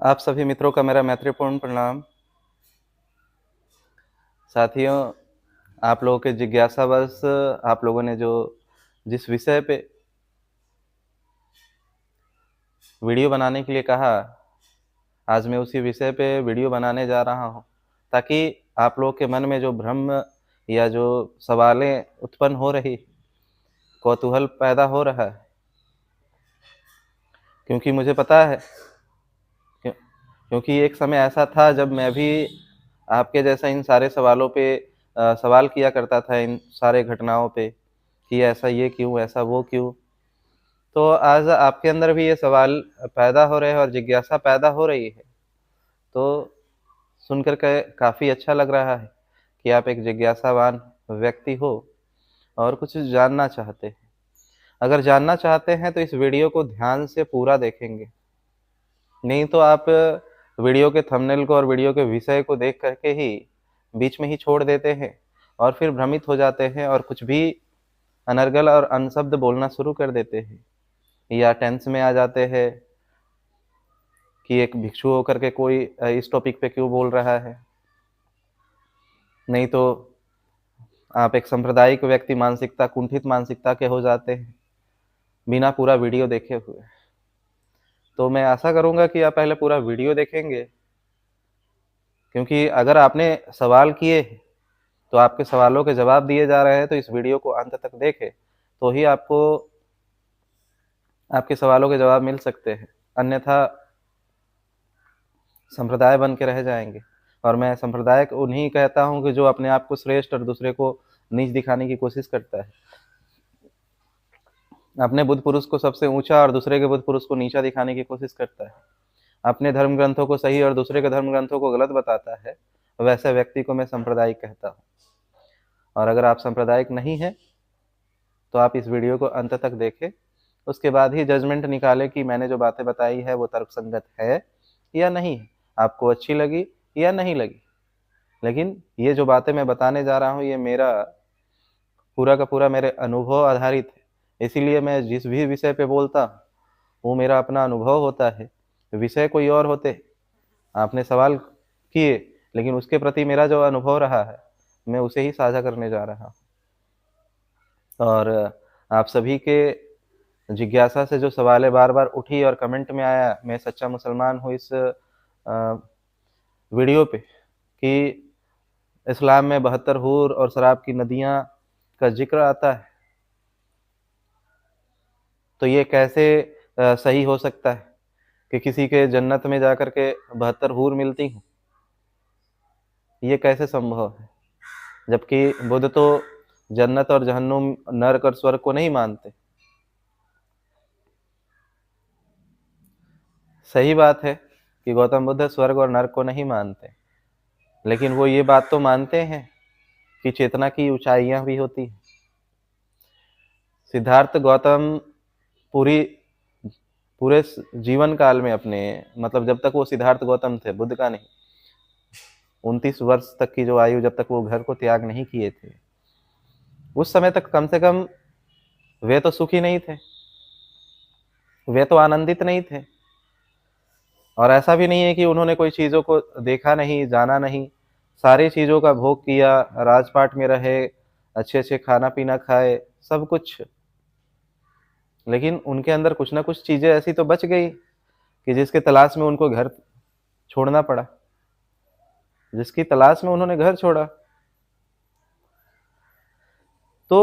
आप सभी मित्रों का मेरा मैत्रीपूर्ण प्रणाम। साथियों, आप लोगों के जिज्ञासावश आप लोगों ने जो जिस विषय पे वीडियो बनाने के लिए कहा, आज मैं उसी विषय पे वीडियो बनाने जा रहा हूँ, ताकि आप लोगों के मन में जो भ्रम या जो सवालें उत्पन्न हो रही, कौतूहल पैदा हो रहा है, क्योंकि मुझे पता है क्यों क्योंकि एक समय ऐसा था जब मैं भी आपके जैसा इन सारे सवालों पे सवाल किया करता था, इन सारे घटनाओं पे कि ऐसा ये क्यों, ऐसा वो क्यों? तो आज आपके अंदर भी ये सवाल पैदा हो रहे हैं और जिज्ञासा पैदा हो रही है। तो सुनकर के काफ़ी अच्छा लग रहा है कि आप एक जिज्ञासावान व्यक्ति हो और कुछ जानना चाहते हैं। अगर जानना चाहते हैं तो इस वीडियो को ध्यान से पूरा देखेंगे। नहीं तो आप वीडियो के थंबनेल को और वीडियो के विषय को देख कर के ही बीच में ही छोड़ देते हैं और फिर भ्रमित हो जाते हैं और कुछ भी अनर्गल और अनशब्द बोलना शुरू कर देते हैं, या टेंस में आ जाते हैं कि एक भिक्षु होकर के कोई इस टॉपिक पे क्यों बोल रहा है। नहीं तो आप एक सांप्रदायिक व्यक्ति मानसिकता, कुंठित मानसिकता के हो जाते हैं बिना पूरा वीडियो देखे हुए। तो मैं आशा करूँगा कि आप पहले पूरा वीडियो देखेंगे, क्योंकि अगर आपने सवाल किए तो आपके सवालों के जवाब दिए जा रहे हैं, तो इस वीडियो को अंत तक देखें, तो ही आपको आपके सवालों के जवाब मिल सकते हैं। अन्यथा संप्रदाय बन के रह जाएँगे। और मैं संप्रदाय को उन्हीं कहता हूँ कि जो अपने आप को श्रेष्ठ और दूसरे को नीच दिखाने की कोशिश करता है। अपने बुद्ध पुरुष को सबसे ऊँचा और दूसरे के बुद्ध पुरुष को नीचा दिखाने की कोशिश करता है। अपने धर्म ग्रंथों को सही और दूसरे के धर्म ग्रंथों को गलत बताता है, वैसे व्यक्ति को मैं सांप्रदायिक कहता हूँ। और अगर आप सांप्रदायिक नहीं हैं, तो आप इस वीडियो को अंत तक देखें, उसके बाद ही जजमेंट निकालें कि मैंने जो बातें बताई है वो तर्कसंगत है या नहीं है, आपको अच्छी लगी या नहीं लगी। लेकिन ये जो बातें मैं बताने जा रहा हूँ, ये मेरा पूरा का पूरा मेरे अनुभव आधारित है। इसीलिए मैं जिस भी विषय पे बोलता हूँ, वो मेरा अपना अनुभव होता है। विषय कोई और होते, आपने सवाल किए, लेकिन उसके प्रति मेरा जो अनुभव रहा है, मैं उसे ही साझा करने जा रहा हूँ। और आप सभी के जिज्ञासा से जो सवालें बार-बार उठी और कमेंट में आया, मैं सच्चा मुसलमान हूँ इस वीडियो पे, कि इस्लाम में 72 हूर और शराब की नदियाँ का ज़िक्र आता है, तो ये कैसे सही हो सकता है कि किसी के जन्नत में जाकर के 72 हूर मिलती हों? ये कैसे संभव है? जबकि बुद्ध तो जन्नत और जहन्नुम, नर्क और स्वर्ग को नहीं मानते। सही बात है कि गौतम बुद्ध स्वर्ग और नर्क को नहीं मानते, लेकिन वो ये बात तो मानते हैं कि चेतना की ऊँचाइयाँ भी होती हैं। सिद्धार्थ गौतम पूरी पूरे जीवन काल में अपने, मतलब जब तक वो सिद्धार्थ गौतम थे, बुद्ध का नहीं, 29 वर्ष तक की जो आयु, जब तक वो घर को त्याग नहीं किए थे, उस समय तक कम से कम वे तो सुखी नहीं थे, वे तो आनंदित नहीं थे। और ऐसा भी नहीं है कि उन्होंने कोई चीज़ों को देखा नहीं, जाना नहीं, सारी चीज़ों का भोग किया, राजपाट में रहे, अच्छे-अच्छे खाना-पीना खाए, सब कुछ। लेकिन उनके अंदर कुछ ना कुछ चीज़ें ऐसी तो बच गई कि जिसके तलाश में उनको घर छोड़ना पड़ा, जिसकी तलाश में उन्होंने घर छोड़ा। तो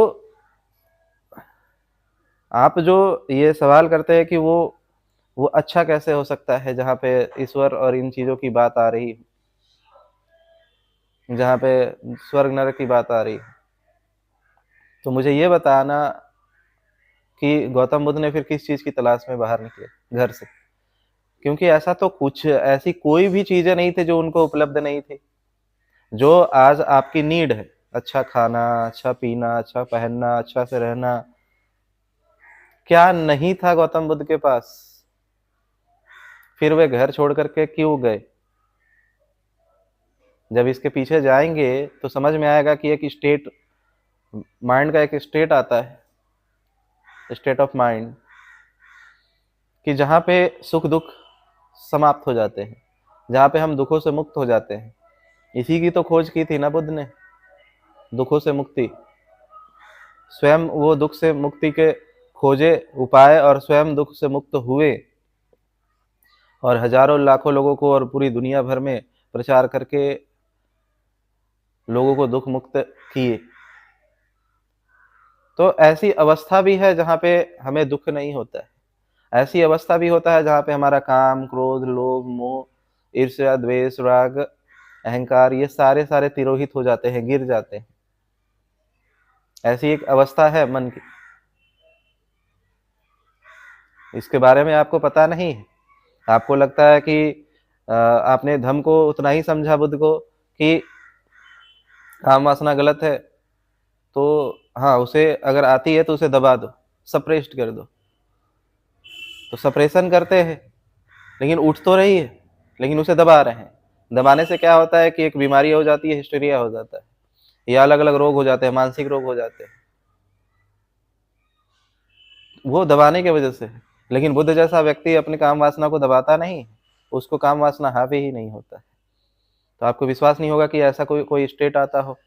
आप जो ये सवाल करते हैं कि वो अच्छा कैसे हो सकता है जहाँ पे ईश्वर और इन चीज़ों की बात आ रही है, जहाँ पे स्वर्ग नरक की बात आ रही है, तो मुझे ये बताना कि गौतम बुद्ध ने फिर किस चीज़ की तलाश में बाहर निकले घर से? क्योंकि ऐसा तो कुछ, ऐसी कोई भी चीज़ें नहीं थी जो उनको उपलब्ध नहीं थी, जो आज आपकी नीड है। अच्छा खाना, अच्छा पीना, अच्छा पहनना, अच्छा से रहना, क्या नहीं था गौतम बुद्ध के पास? फिर वे घर छोड़ कर के क्यों गए? जब इसके पीछे जाएँगे तो समझ में आएगा कि एक स्टेट, माइंड का एक स्टेट आता है, स्टेट ऑफ माइंड, कि जहाँ पे सुख-दुःख समाप्त हो जाते हैं, जहाँ पे हम दुखों से मुक्त हो जाते हैं। इसी की तो खोज की थी ना बुद्ध ने, दुखों से मुक्ति। स्वयं वो दुख से मुक्ति के खोजे उपाय और स्वयं दुख से मुक्त हुए, और हजारों लाखों लोगों को और पूरी दुनिया भर में प्रचार करके लोगों को दुख मुक्त किए। तो ऐसी अवस्था भी है जहाँ पे हमें दुख नहीं होता है, ऐसी अवस्था भी होता है जहाँ पे हमारा काम, क्रोध, लोभ, मोह, ईर्ष्या, द्वेष, राग, अहंकार, ये सारे सारे तिरोहित हो जाते हैं, गिर जाते हैं। ऐसी एक अवस्था है मन की, इसके बारे में आपको पता नहीं है। आपको लगता है कि आपने धम्म को उतना ही समझा, बुद्ध को, कि काम वासना गलत है, तो हाँ, उसे अगर आती है तो उसे दबा दो, सप्रेस्ड कर दो। तो सप्रेशन करते हैं, लेकिन उठ तो रही है, लेकिन उसे दबा रहे हैं। दबाने से क्या होता है कि एक बीमारी हो जाती है, हिस्टीरिया हो जाता है, या अलग अलग रोग हो जाते हैं, मानसिक रोग हो जाते हैं, वो दबाने की वजह से है। लेकिन बुद्ध जैसा व्यक्ति अपने काम वासना को दबाता नहीं, उसको काम वासना हावी ही नहीं होता है। तो आपको विश्वास नहीं होगा कि ऐसा कोई कोई स्टेट आता हो।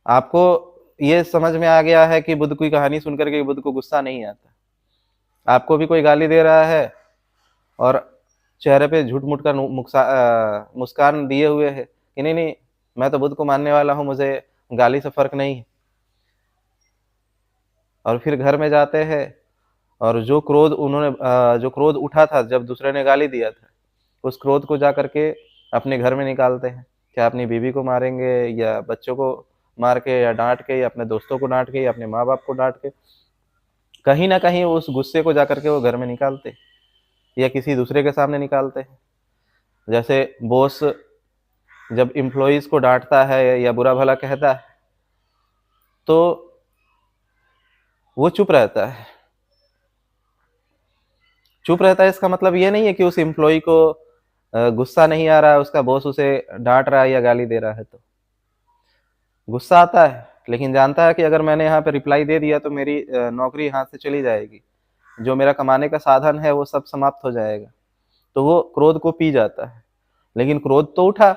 आपको ये समझ में आ गया है कि बुद्ध की कहानी सुनकर के बुद्ध को गुस्सा नहीं आता। आपको भी कोई गाली दे रहा है और चेहरे पे झूठ मूठ का मुस्कान दिए हुए है कि नहीं नहीं, मैं तो बुद्ध को मानने वाला हूँ, मुझे गाली से फर्क नहीं है। और फिर घर में जाते हैं, और जो क्रोध उठा था जब दूसरे ने गाली दिया था, उस क्रोध को जा करके अपने घर में निकालते हैं। क्या अपनी बीवी को मारेंगे, या बच्चों को मार के, या डांट के, या अपने दोस्तों को डांट के, या अपने माँ बाप को डांट के, कहीं ना कहीं उस गुस्से को जा करके वो घर में निकालते हैं, या किसी दूसरे के सामने निकालते हैं। जैसे बॉस जब एम्प्लॉइज को डांटता है या बुरा भला कहता है, तो वो चुप रहता है। चुप रहता है इसका मतलब ये नहीं है कि उस एम्प्लॉय को गुस्सा नहीं आ रहा है, उसका बॉस उसे डांट रहा है या गाली दे रहा है। तो गुस्सा आता है, लेकिन जानता है कि अगर मैंने यहाँ पे रिप्लाई दे दिया तो मेरी नौकरी हाथ से चली जाएगी, जो मेरा कमाने का साधन है वो सब समाप्त हो जाएगा। तो वो क्रोध को पी जाता है। लेकिन क्रोध तो उठा,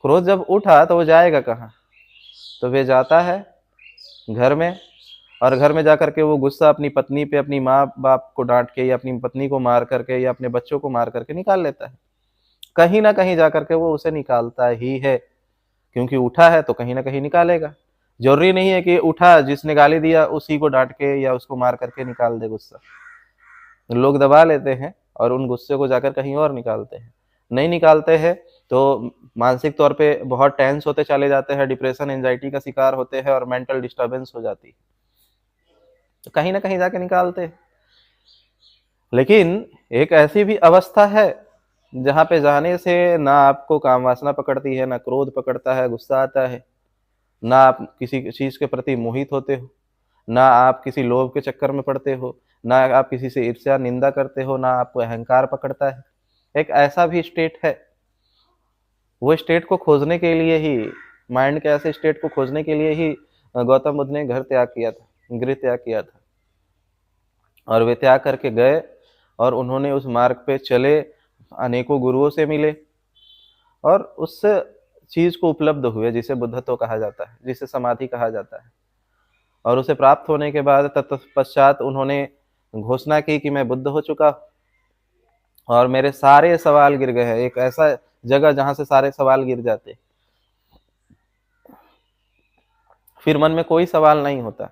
क्रोध जब उठा तो वो जाएगा कहाँ? तो वे जाता है घर में, और घर में जाकर के वो गुस्सा अपनी पत्नी पे, अपनी माँ बाप को डांट के, या अपनी पत्नी को मार करके, या अपने बच्चों को मार करके निकाल लेता है। कहीं ना कहीं जाकर के वो उसे निकालता ही है, क्योंकि उठा है तो कहीं ना कहीं निकालेगा। जरूरी नहीं है कि उठा जिसने गाली दिया उसी को डांट के या उसको मार करके निकाल दे गुस्सा। लोग दबा लेते हैं और उन गुस्से को जाकर कहीं और निकालते हैं। नहीं निकालते हैं तो मानसिक तौर पे बहुत टेंस होते चले जाते हैं, डिप्रेशन, एंजाइटी का शिकार होते हैं, और मेंटल डिस्टर्बेंस हो जाती है। तो कहीं ना कहीं जाके निकालते हैं। लेकिन एक ऐसी भी अवस्था है जहाँ पे जाने से ना आपको काम वासना पकड़ती है, ना क्रोध पकड़ता है, गुस्सा आता है, ना आप किसी चीज के प्रति मोहित होते हो, ना आप किसी लोभ के चक्कर में पड़ते हो, ना आप किसी से ईर्ष्या निंदा करते हो, ना आपको अहंकार पकड़ता है। एक ऐसा भी स्टेट है। वो स्टेट को खोजने के लिए ही, माइंड के ऐसे स्टेट को खोजने के लिए ही गौतम बुद्ध ने घर त्याग किया था, गृह त्याग किया था। और वे त्याग करके गए, और उन्होंने उस मार्ग पे चले, अनेकों गुरुओं से मिले, और उस चीज को उपलब्ध हुए जिसे बुद्धत्व कहा जाता है, जिसे समाधि कहा जाता है। और उसे प्राप्त होने के बाद तत्पश्चात उन्होंने घोषणा की कि मैं बुद्ध हो चुका, और मेरे सारे सवाल गिर गए हैं। एक ऐसा जगह जहां से सारे सवाल गिर जाते, फिर मन में कोई सवाल नहीं होता,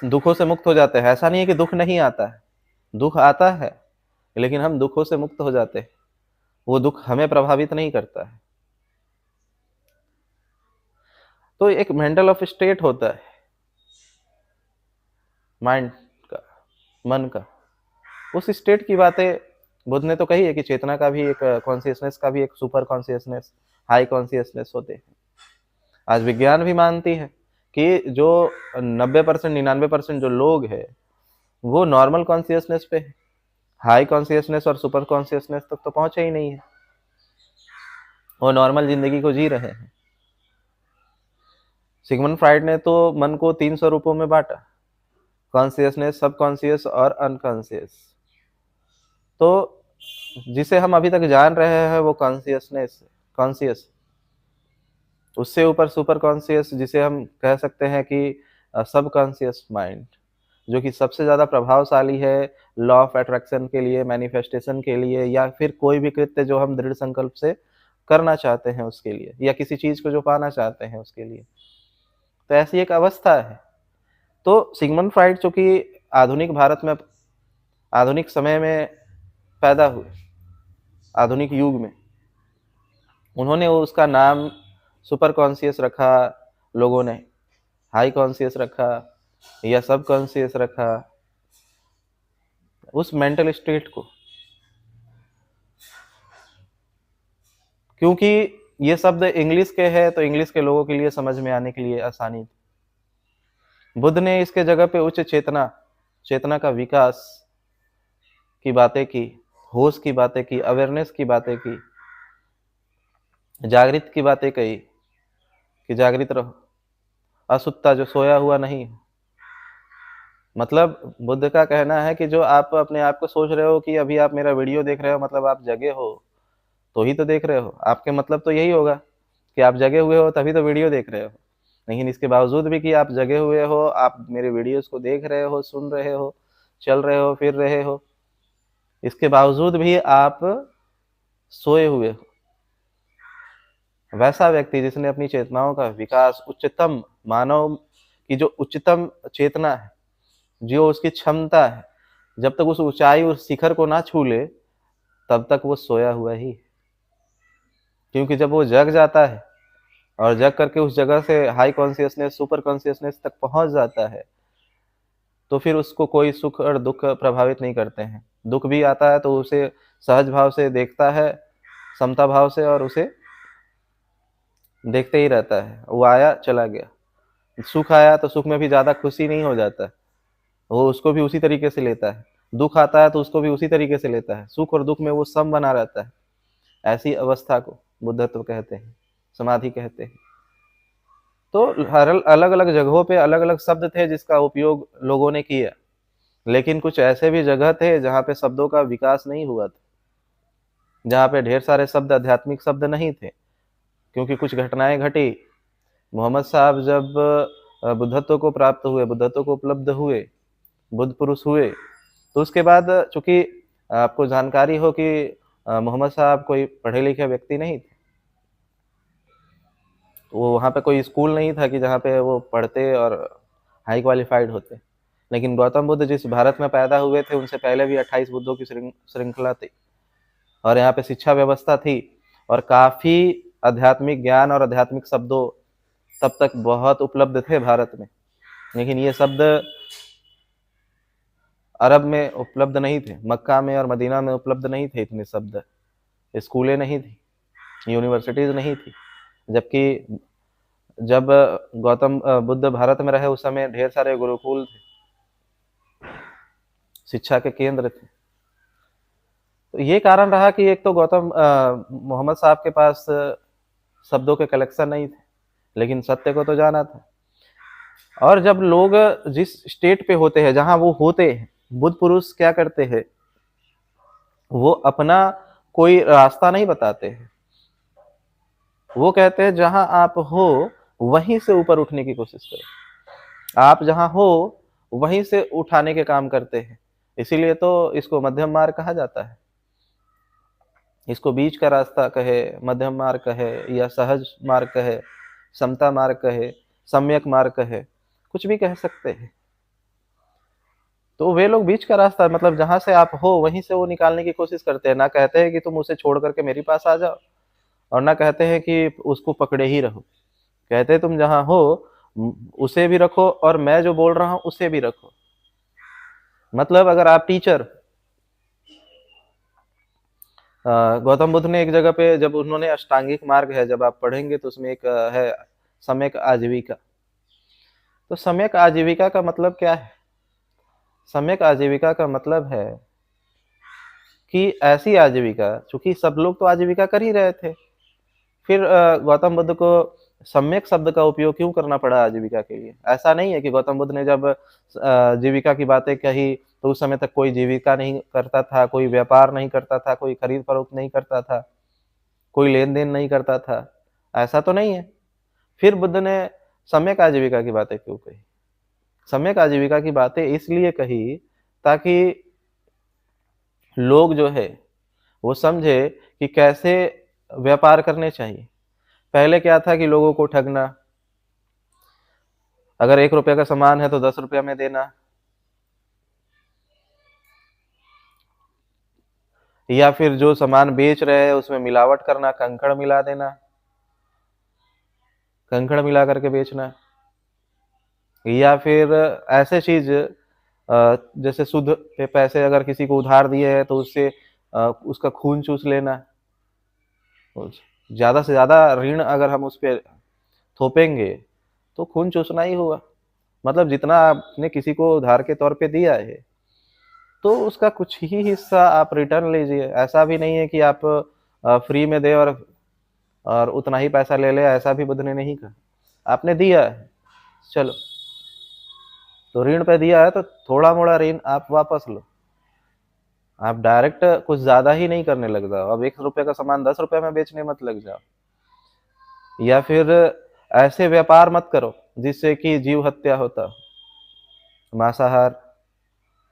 दुखों से मुक्त हो जाते हैं। ऐसा नहीं है कि दुख नहीं आता है, दुख आता है, लेकिन हम दुखों से मुक्त हो जाते हैं। वो दुख हमें प्रभावित नहीं करता है। तो एक मेंटल ऑफ स्टेट होता है माइंड का, मन का। उस स्टेट की बातें बुद्ध ने तो कही है कि चेतना का भी एक, कॉन्शियसनेस का भी एक सुपर कॉन्शियसनेस, हाई कॉन्शियसनेस होते हैं। आज विज्ञान भी मानती है कि जो 90% 99% जो लोग हैं वो नॉर्मल कॉन्शियसनेस पे है, हाई कॉन्शियसनेस और सुपर कॉन्शियसनेस तक तो पहुंचे ही नहीं है, वो नॉर्मल जिंदगी को जी रहे हैं। सिगमंड फ्राइड ने तो मन को 3 स्वरूपों में बांटा, कॉन्शियसनेस, सबकॉन्शियस और अनकॉन्शियस। तो जिसे हम अभी तक जान रहे हैं वो कॉन्शियसनेस, कॉन्शियस। उससे ऊपर सुपर कॉन्शियस, जिसे हम कह सकते हैं कि सबकॉन्शियस माइंड, जो कि सबसे ज़्यादा प्रभावशाली है लॉ ऑफ अट्रैक्शन के लिए, मैनिफेस्टेशन के लिए, या फिर कोई भी कृत्य जो हम दृढ़ संकल्प से करना चाहते हैं उसके लिए, या किसी चीज़ को जो पाना चाहते हैं उसके लिए। तो ऐसी एक अवस्था है। तो सिगमंड फ्राइड चूँकि आधुनिक भारत में, आधुनिक समय में पैदा हुए, आधुनिक युग में, उन्होंने उसका नाम सुपर कॉन्शियस रखा, लोगों ने हाई कॉन्शियस रखा या सब कॉन्शियस रखा, उस मेंटल स्टेट को, क्योंकि ये शब्द इंग्लिश के हैं तो इंग्लिश के लोगों के लिए समझ में आने के लिए आसानी थी। बुद्ध ने इसके जगह पे उच्च चेतना, चेतना का विकास की बातें की, होश की बातें की, अवेयरनेस की बातें की, जागृत की बातें कही कि जागृत रहो, असुत्ता जो सोया हुआ नहीं। मतलब बुद्ध का कहना है कि जो आप अपने आप को सोच रहे हो कि अभी आप मेरा वीडियो देख रहे हो, मतलब आप जगे हो, तो ही तो देख रहे हो। आपके मतलब तो यही होगा कि आप जगे हुए हो तभी तो वीडियो देख रहे हो। लेकिन इसके बावजूद भी कि आप जगे हुए हो, आप मेरे वीडियोस को देख रहे हो, सुन रहे हो, चल रहे हो, फिर रहे हो, इसके बावजूद भी आप सोए हुए हो। वैसा व्यक्ति जिसने अपनी चेतनाओं का विकास, उच्चतम मानव की जो उच्चतम चेतना है, जो उसकी क्षमता है, जब तक उस ऊंचाई, उस शिखर को ना छू ले, तब तक वो सोया हुआ ही है। क्योंकि जब वो जग जाता है और जग करके उस जगह से हाई कॉन्शियसनेस, सुपर कॉन्शियसनेस तक पहुंच जाता है, तो फिर उसको कोई सुख और दुख प्रभावित नहीं करते हैं। दुख भी आता है तो उसे सहज भाव से देखता है, समता भाव से, और उसे देखते ही रहता है। वो आया चला गया। सुख आया तो सुख में भी ज़्यादा खुशी नहीं हो जाता, वो उसको भी उसी तरीके से लेता है। दुख आता है तो उसको भी उसी तरीके से लेता है। सुख और दुख में वो सम बना रहता है। ऐसी अवस्था को बुद्धत्व कहते हैं, समाधि कहते हैं। तो हर अलग अलग जगहों पे अलग अलग शब्द थे जिसका उपयोग लोगों ने किया, लेकिन कुछ ऐसे भी जगह थे जहाँ पे शब्दों का विकास नहीं हुआ था, जहाँ पे ढेर सारे शब्द आध्यात्मिक शब्द नहीं थे, क्योंकि कुछ घटनाएं घटी। मोहम्मद साहब जब बुद्धत्व को प्राप्त हुए, बुद्धत्व को उपलब्ध हुए, बुद्ध पुरुष हुए, तो उसके बाद चूंकि आपको जानकारी हो कि मोहम्मद साहब कोई पढ़े लिखे व्यक्ति नहीं थे, वो वहाँ पे कोई स्कूल नहीं था कि जहाँ पे वो पढ़ते और हाई क्वालिफाइड होते। लेकिन गौतम बुद्ध जिस भारत में पैदा हुए थे, उनसे पहले भी 28 बुद्धों की श्रृंखला थी, और यहाँ पे शिक्षा व्यवस्था थी, और काफ़ी आध्यात्मिक ज्ञान और आध्यात्मिक शब्दों तब तक बहुत उपलब्ध थे भारत में। लेकिन ये शब्द अरब में उपलब्ध नहीं थे, मक्का में और मदीना में उपलब्ध नहीं थे इतने शब्द, स्कूलें नहीं थी, यूनिवर्सिटीज़ नहीं थी। जबकि जब गौतम बुद्ध भारत में रहे, उस समय ढेर सारे गुरुकुल थे, शिक्षा के केंद्र थे। तो ये कारण रहा कि एक तो मोहम्मद साहब के पास शब्दों के कलेक्शन नहीं थे, लेकिन सत्य को तो जाना था। और जब लोग जिस स्टेट पे होते हैं, जहाँ वो होते हैं, बुद्ध पुरुष क्या करते हैं, वो अपना कोई रास्ता नहीं बताते हैं। वो कहते हैं जहाँ आप हो वहीं से ऊपर उठने की कोशिश करो। आप जहाँ हो वहीं से उठाने के काम करते हैं। इसीलिए तो इसको मध्यम मार्ग कहा जाता है। इसको बीच का रास्ता कहे, मध्यम मार्ग कहे, या सहज मार्ग कहे, समता मार्ग कहे, सम्यक मार्ग कहे, कुछ भी कह सकते हैं। तो वे लोग बीच का रास्ता, मतलब जहाँ से आप हो वहीं से वो निकालने की कोशिश करते हैं। ना कहते हैं कि तुम उसे छोड़ करके मेरे पास आ जाओ, और ना कहते हैं कि उसको पकड़े ही रहो। कहते हैं तुम जहाँ हो उसे भी रखो, और मैं जो बोल रहा हूँ उसे भी रखो। मतलब अगर आप टीचर, गौतम बुद्ध ने एक जगह पे, जब उन्होंने अष्टांगिक मार्ग है, जब आप पढ़ेंगे तो उसमें एक है सम्यक आजीविका। तो सम्यक आजीविका का मतलब क्या है? सम्यक आजीविका का मतलब है कि ऐसी आजीविका, चूंकि सब लोग तो आजीविका कर ही रहे थे, फिर गौतम बुद्ध को सम्यक शब्द का उपयोग क्यों करना पड़ा आजीविका के लिए? ऐसा नहीं है कि गौतम बुद्ध ने जब जीविका की बातें कही तो उस समय तक कोई जीविका नहीं करता था, कोई व्यापार नहीं करता था, कोई खरीद-फरोख्त नहीं करता था, कोई लेन-देन नहीं करता था, ऐसा तो नहीं है। फिर बुद्ध ने सम्यक आजीविका की बातें क्यों कही? सम्यक आजीविका की बातें इसलिए कही ताकि लोग जो है वो समझे कि कैसे व्यापार करने चाहिए। पहले क्या था कि लोगों को ठगना, अगर ₹1 का सामान है तो ₹10 में देना, या फिर जो सामान बेच रहे हैं उसमें मिलावट करना, कंकड़ मिला देना, कंकड़ मिला करके बेचना, या फिर ऐसे चीज जैसे शुद्ध पे पैसे अगर किसी को उधार दिए हैं तो उससे उसका खून चूस लेना। ज्यादा से ज्यादा ऋण अगर हम उस पर थोपेंगे तो खून चूसना ही होगा। मतलब जितना आपने किसी को उधार के तौर पे दिया है तो उसका कुछ ही हिस्सा आप रिटर्न लीजिए। ऐसा भी नहीं है कि आप फ्री में दे और उतना ही पैसा ले ले, ऐसा भी बुद्ध ने नहीं कहा। आपने दिया है, चलो, तो ऋण पे दिया है तो थोड़ा मोड़ा ऋण आप वापस लो। आप डायरेक्ट कुछ ज्यादा ही नहीं करने लग जाओ। अब ₹1 का सामान ₹10 में बेचने मत लग जाओ, या फिर ऐसे व्यापार मत करो जिससे कि जीव हत्या होता। मांसाहार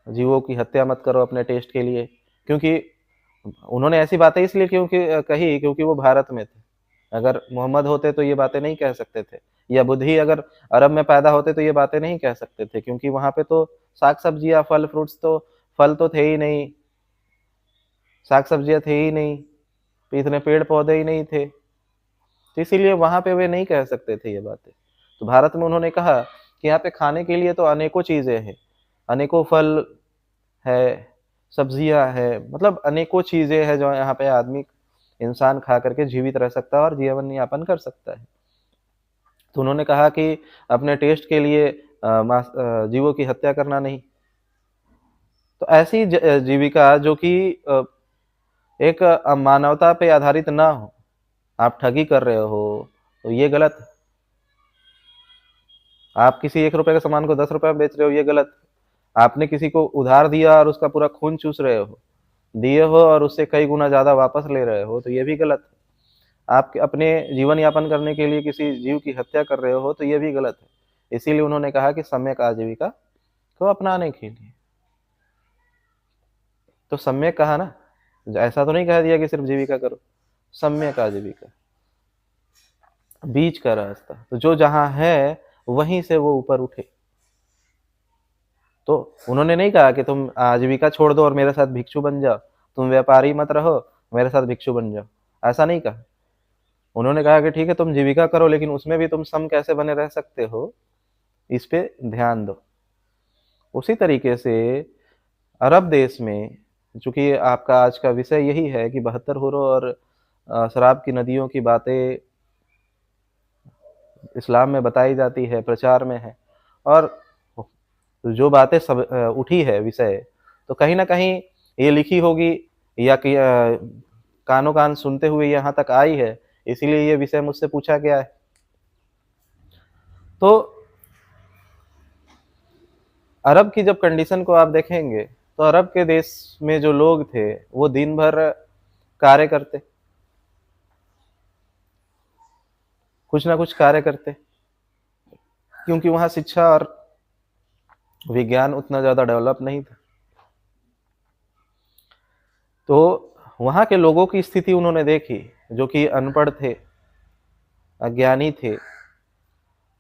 जीवों की हत्या मत करो अपने टेस्ट के लिए, क्योंकि उन्होंने ऐसी बातें इसलिए क्योंकि कही क्योंकि वो भारत में थे। अगर मोहम्मद होते तो ये बातें नहीं कह सकते थे, या बुद्ध ही अगर अरब में पैदा होते तो ये बातें नहीं कह सकते थे, क्योंकि वहां पे तो साग सब्जियां फल फ्रूट्स तो फल तो थे ही नहीं, साग सब्जियां थे ही नहीं, तो इतने पेड़ पौधे ही नहीं थे, तो इसीलिए वहां पे वे नहीं कह सकते थे ये बातें। तो भारत में उन्होंने कहा कि यहाँ पे खाने के लिए तो अनेकों चीजें हैं, अनेकों फल है, सब्जियां है, मतलब अनेकों चीजें हैं जो यहाँ पे आदमी इंसान खा करके जीवित रह सकता है और जीवन यापन कर सकता है। तो उन्होंने कहा कि अपने टेस्ट के लिए जीवों की हत्या करना नहीं। तो ऐसी जीविका जो कि एक मानवता पे आधारित ना हो, आप ठगी कर रहे हो तो ये गलत है। आप किसी ₹1 के सामान को ₹10 में बेच रहे हो, ये गलत है। आपने किसी को उधार दिया और उसका पूरा खून चूस रहे हो, दिए हो और उससे कई गुना ज्यादा वापस ले रहे हो, तो ये भी गलत है। आप अपने जीवन यापन करने के लिए किसी जीव की हत्या कर रहे हो तो ये भी गलत है। इसीलिए उन्होंने कहा कि सम्यक आजीविका को अपनाने के लिए। तो सम्यक कहा ना, ऐसा तो नहीं कह दिया कि सिर्फ जीविका करो, सम्यक आजीविका, बीच का रास्ता। तो जो जहां है वहीं से वो ऊपर उठे। तो उन्होंने नहीं कहा कि तुम आजीविका छोड़ दो और मेरे साथ भिक्षु बन जाओ, तुम व्यापारी मत रहो, मेरे साथ भिक्षु बन जाओ, ऐसा नहीं कहा। उन्होंने कहा कि ठीक है तुम जीविका करो, लेकिन उसमें भी तुम सम कैसे बने रह सकते हो, इस पे ध्यान दो। उसी तरीके से अरब देश में, चूंकि आपका आज का विषय यही है कि 72 हुर्रों और शराब की नदियों की बातें इस्लाम में बताई जाती है, प्रचार में है, और जो बातें सब उठी है विषय, तो कहीं ना कहीं ये लिखी होगी या कि कानों कान सुनते हुए यहाँ तक आई है, इसीलिए ये विषय मुझसे पूछा गया है। तो अरब की जब कंडीशन को आप देखेंगे तो अरब के देश में जो लोग थे वो दिन भर कार्य करते, कुछ ना कुछ कार्य करते, क्योंकि वहां शिक्षा और विज्ञान उतना ज्यादा डेवलप नहीं था। तो वहां के लोगों की स्थिति उन्होंने देखी, जो कि अनपढ़ थे, अज्ञानी थे,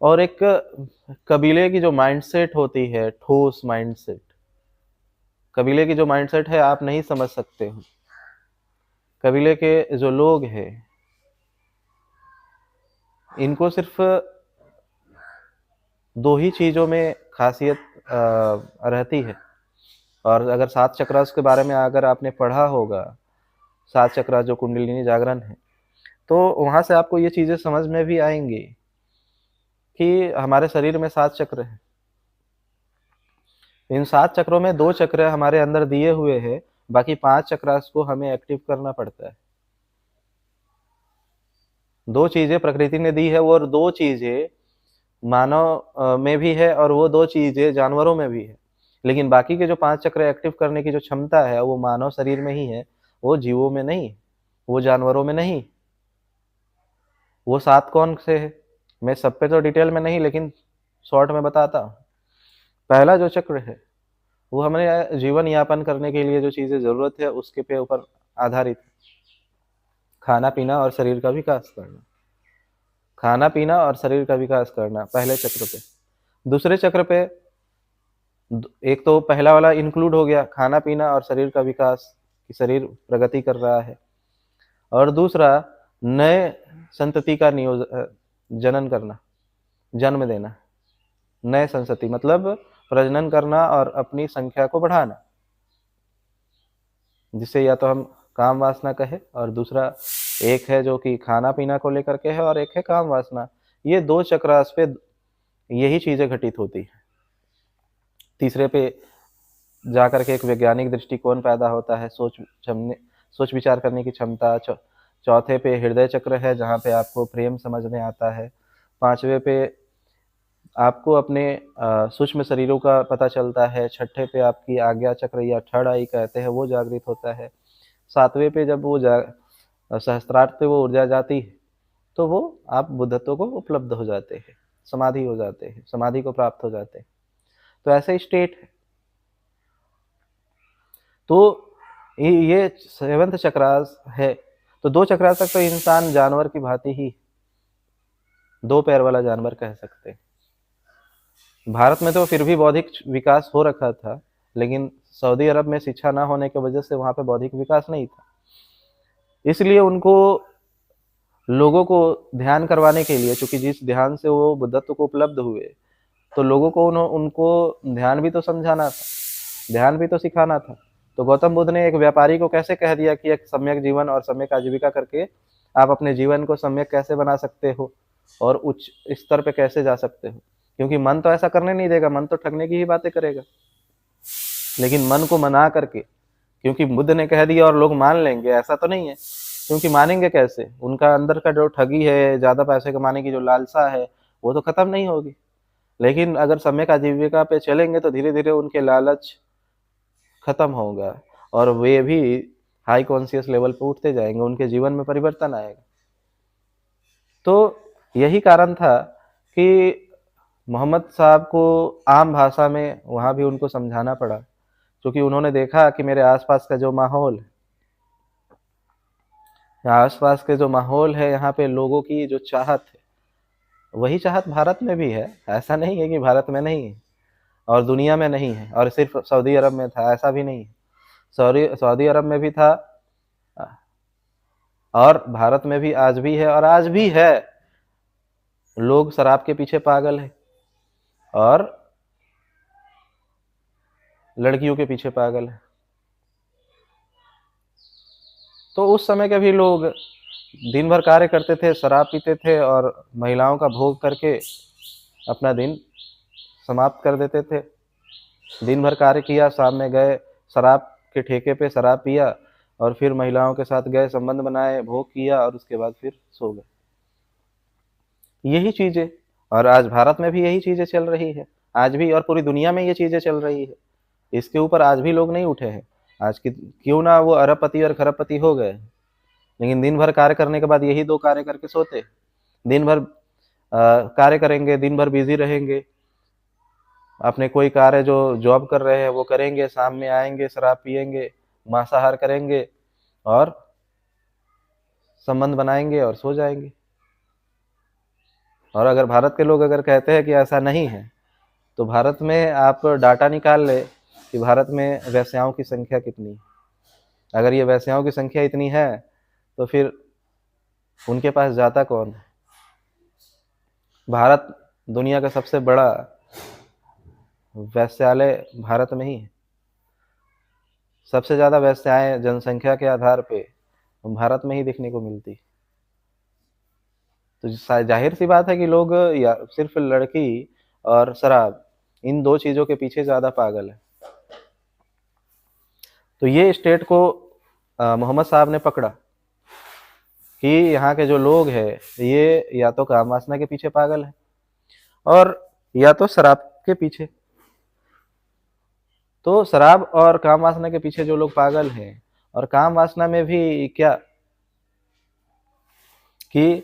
और एक कबीले की जो माइंडसेट होती है, ठोस माइंडसेट, कबीले की जो माइंडसेट है आप नहीं समझ सकते हो। कबीले के जो लोग हैं इनको सिर्फ दो ही चीजों में खासियत रहती है। और अगर 7 चक्रास के बारे में अगर आपने पढ़ा होगा, 7 चक्रास जो कुंडलिनी जागरण है, तो वहां से आपको ये चीजें समझ में भी आएंगी कि हमारे शरीर में 7 चक्र हैं। इन 7 चक्रों में 2 चक्र हमारे अंदर दिए हुए हैं, बाकी 5 चक्रास को हमें एक्टिव करना पड़ता है। 2 चीज़ें प्रकृति ने दी है, वो और 2 चीज़ें मानव में भी है और वो 2 चीज़ें जानवरों में भी है। लेकिन बाकी के जो 5 चक्र एक्टिव करने की जो क्षमता है, वो मानव शरीर में ही है, वो जीवों में नहीं, वो जानवरों में नहीं। वो 7 कौन से है? मैं सब पे तो डिटेल में नहीं, लेकिन शॉर्ट में बताता हूँ। पहला जो चक्र है, वो हमें जीवन यापन करने के लिए जो चीज़ें ज़रूरत है, उसके पे ऊपर आधारित है। खाना-पीना और शरीर का विकास करना। खाना-पीना और शरीर का विकास करना, पहले चक्र पे। दूसरे चक्र पे एक तो पहला वाला इंक्लूड हो गया, खाना-पीना और शरीर का विकास, कि शरीर प्रगति कर रहा है। और दूसरा, नए संतति का जनन करना, जन्म देना। नए संतति मतलब प्रजनन करना और अपनी संख्या को बढ़ाना, जिसे या तो हम काम वासना कहे, और दूसरा एक है जो कि खाना पीना को लेकर के है, और एक है काम वासना। ये 2 चक्रास पे यही चीजें घटित होती है। तीसरे पे जाकर के एक वैज्ञानिक दृष्टिकोण पैदा होता है, सोच विचार करने की क्षमता। चौथे पे हृदय चक्र है, जहाँ पे आपको प्रेम समझ में आता है। 5वें पे आपको अपने सूक्ष्म शरीरों का पता चलता है। 6ठे पे आपकी आज्ञा चक्र या थर्ड आई कहते हैं, वो जागृत होता है। 7वें पे जब वो सहस्त्रार्थ पे वो ऊर्जा जाती है, तो वो आप बुद्धत्व को उपलब्ध हो जाते हैं, समाधि हो जाते हैं, समाधि को प्राप्त हो जाते हैं। तो ऐसे स्टेट है। तो ये 7th चक्रास है। तो 2 चक्रास तक तो इंसान जानवर की भांति ही, 2 पैर वाला जानवर कह सकते हैं। भारत में तो फिर भी बौद्धिक विकास हो रखा था, लेकिन सऊदी अरब में शिक्षा ना होने की वजह से वहाँ पे बौद्धिक विकास नहीं था। इसलिए उनको लोगों को ध्यान करवाने के लिए, चूंकि जिस ध्यान से वो बुद्धत्व को उपलब्ध हुए, तो लोगों को उनको ध्यान भी तो समझाना था, ध्यान भी तो सिखाना था। तो गौतम बुद्ध ने एक व्यापारी को कैसे कह दिया कि एक सम्यक जीवन और सम्यक आजीविका करके आप अपने जीवन को सम्यक कैसे बना सकते हो और उच्च स्तर पे कैसे जा सकते हो। क्योंकि मन तो ऐसा करने नहीं देगा, मन तो ठगने की ही बातें करेगा। लेकिन मन को मना करके, क्योंकि बुद्ध ने कह दिया और लोग मान लेंगे, ऐसा तो नहीं है। क्योंकि मानेंगे कैसे? उनका अंदर का जो ठगी है, ज्यादा पैसे कमाने की जो लालसा है, वो तो खत्म नहीं होगी। लेकिन अगर सम्यक आजीविका पे चलेंगे तो धीरे धीरे उनके लालच खत्म होगा और वे भी हाई कॉन्शियस लेवल पे उठते जाएंगे, उनके जीवन में परिवर्तन आएगा। तो यही कारण था कि मोहम्मद साहब को आम भाषा में वहाँ भी उनको समझाना पड़ा, क्योंकि उन्होंने देखा कि मेरे आसपास का जो माहौल है, आसपास के जो माहौल है, यहाँ पे लोगों की जो चाहत है, वही चाहत भारत में भी है। ऐसा नहीं है कि भारत में नहीं है और दुनिया में नहीं है और सिर्फ सऊदी अरब में था, ऐसा भी नहीं है। सऊदी अरब में भी था और भारत में भी आज भी है, और आज भी है। लोग शराब के पीछे पागल है और लड़कियों के पीछे पागल है। तो उस समय के भी लोग दिन भर कार्य करते थे, शराब पीते थे और महिलाओं का भोग करके अपना दिन समाप्त कर देते थे। दिन भर कार्य किया, शाम में गए शराब के ठेके पे शराब पिया और फिर महिलाओं के साथ गए, संबंध बनाए, भोग किया और उसके बाद फिर सो गए। यही चीजें, और आज भारत में भी यही चीजें चल रही है, आज भी, और पूरी दुनिया में ये चीजें चल रही है। इसके ऊपर आज भी लोग नहीं उठे हैं। आज की क्यों ना वो अरबपति और खरबपति हो गए, लेकिन दिन भर कार्य करने के बाद यही 2 कार्य करके सोते। दिन भर कार्य करेंगे, दिन भर बिजी रहेंगे, अपने कोई कार्य जो जॉब कर रहे हैं वो करेंगे, शाम में आएंगे, शराब पिएंगे, मांसाहार करेंगे और संबंध बनाएंगे और सो जाएंगे। और अगर भारत के लोग अगर कहते हैं कि ऐसा नहीं है, तो भारत में आप डाटा निकाल ले कि भारत में वेश्याओं की संख्या कितनी है। अगर ये वेश्याओं की संख्या इतनी है तो फिर उनके पास जाता कौन है? भारत दुनिया का सबसे बड़ा वैश्यालय भारत में ही है। सबसे ज्यादा वैश्याएं जनसंख्या के आधार पे भारत में ही देखने को मिलती। तो जाहिर सी बात है कि लोग या सिर्फ लड़की और शराब, इन 2 चीजों के पीछे ज्यादा पागल है। तो ये स्टेट को मोहम्मद साहब ने पकड़ा कि यहाँ के जो लोग हैं ये या तो काम वासना के पीछे पागल है और या तो शराब के पीछे। तो शराब और काम वासना के पीछे जो लोग पागल हैं, और काम वासना में भी क्या कि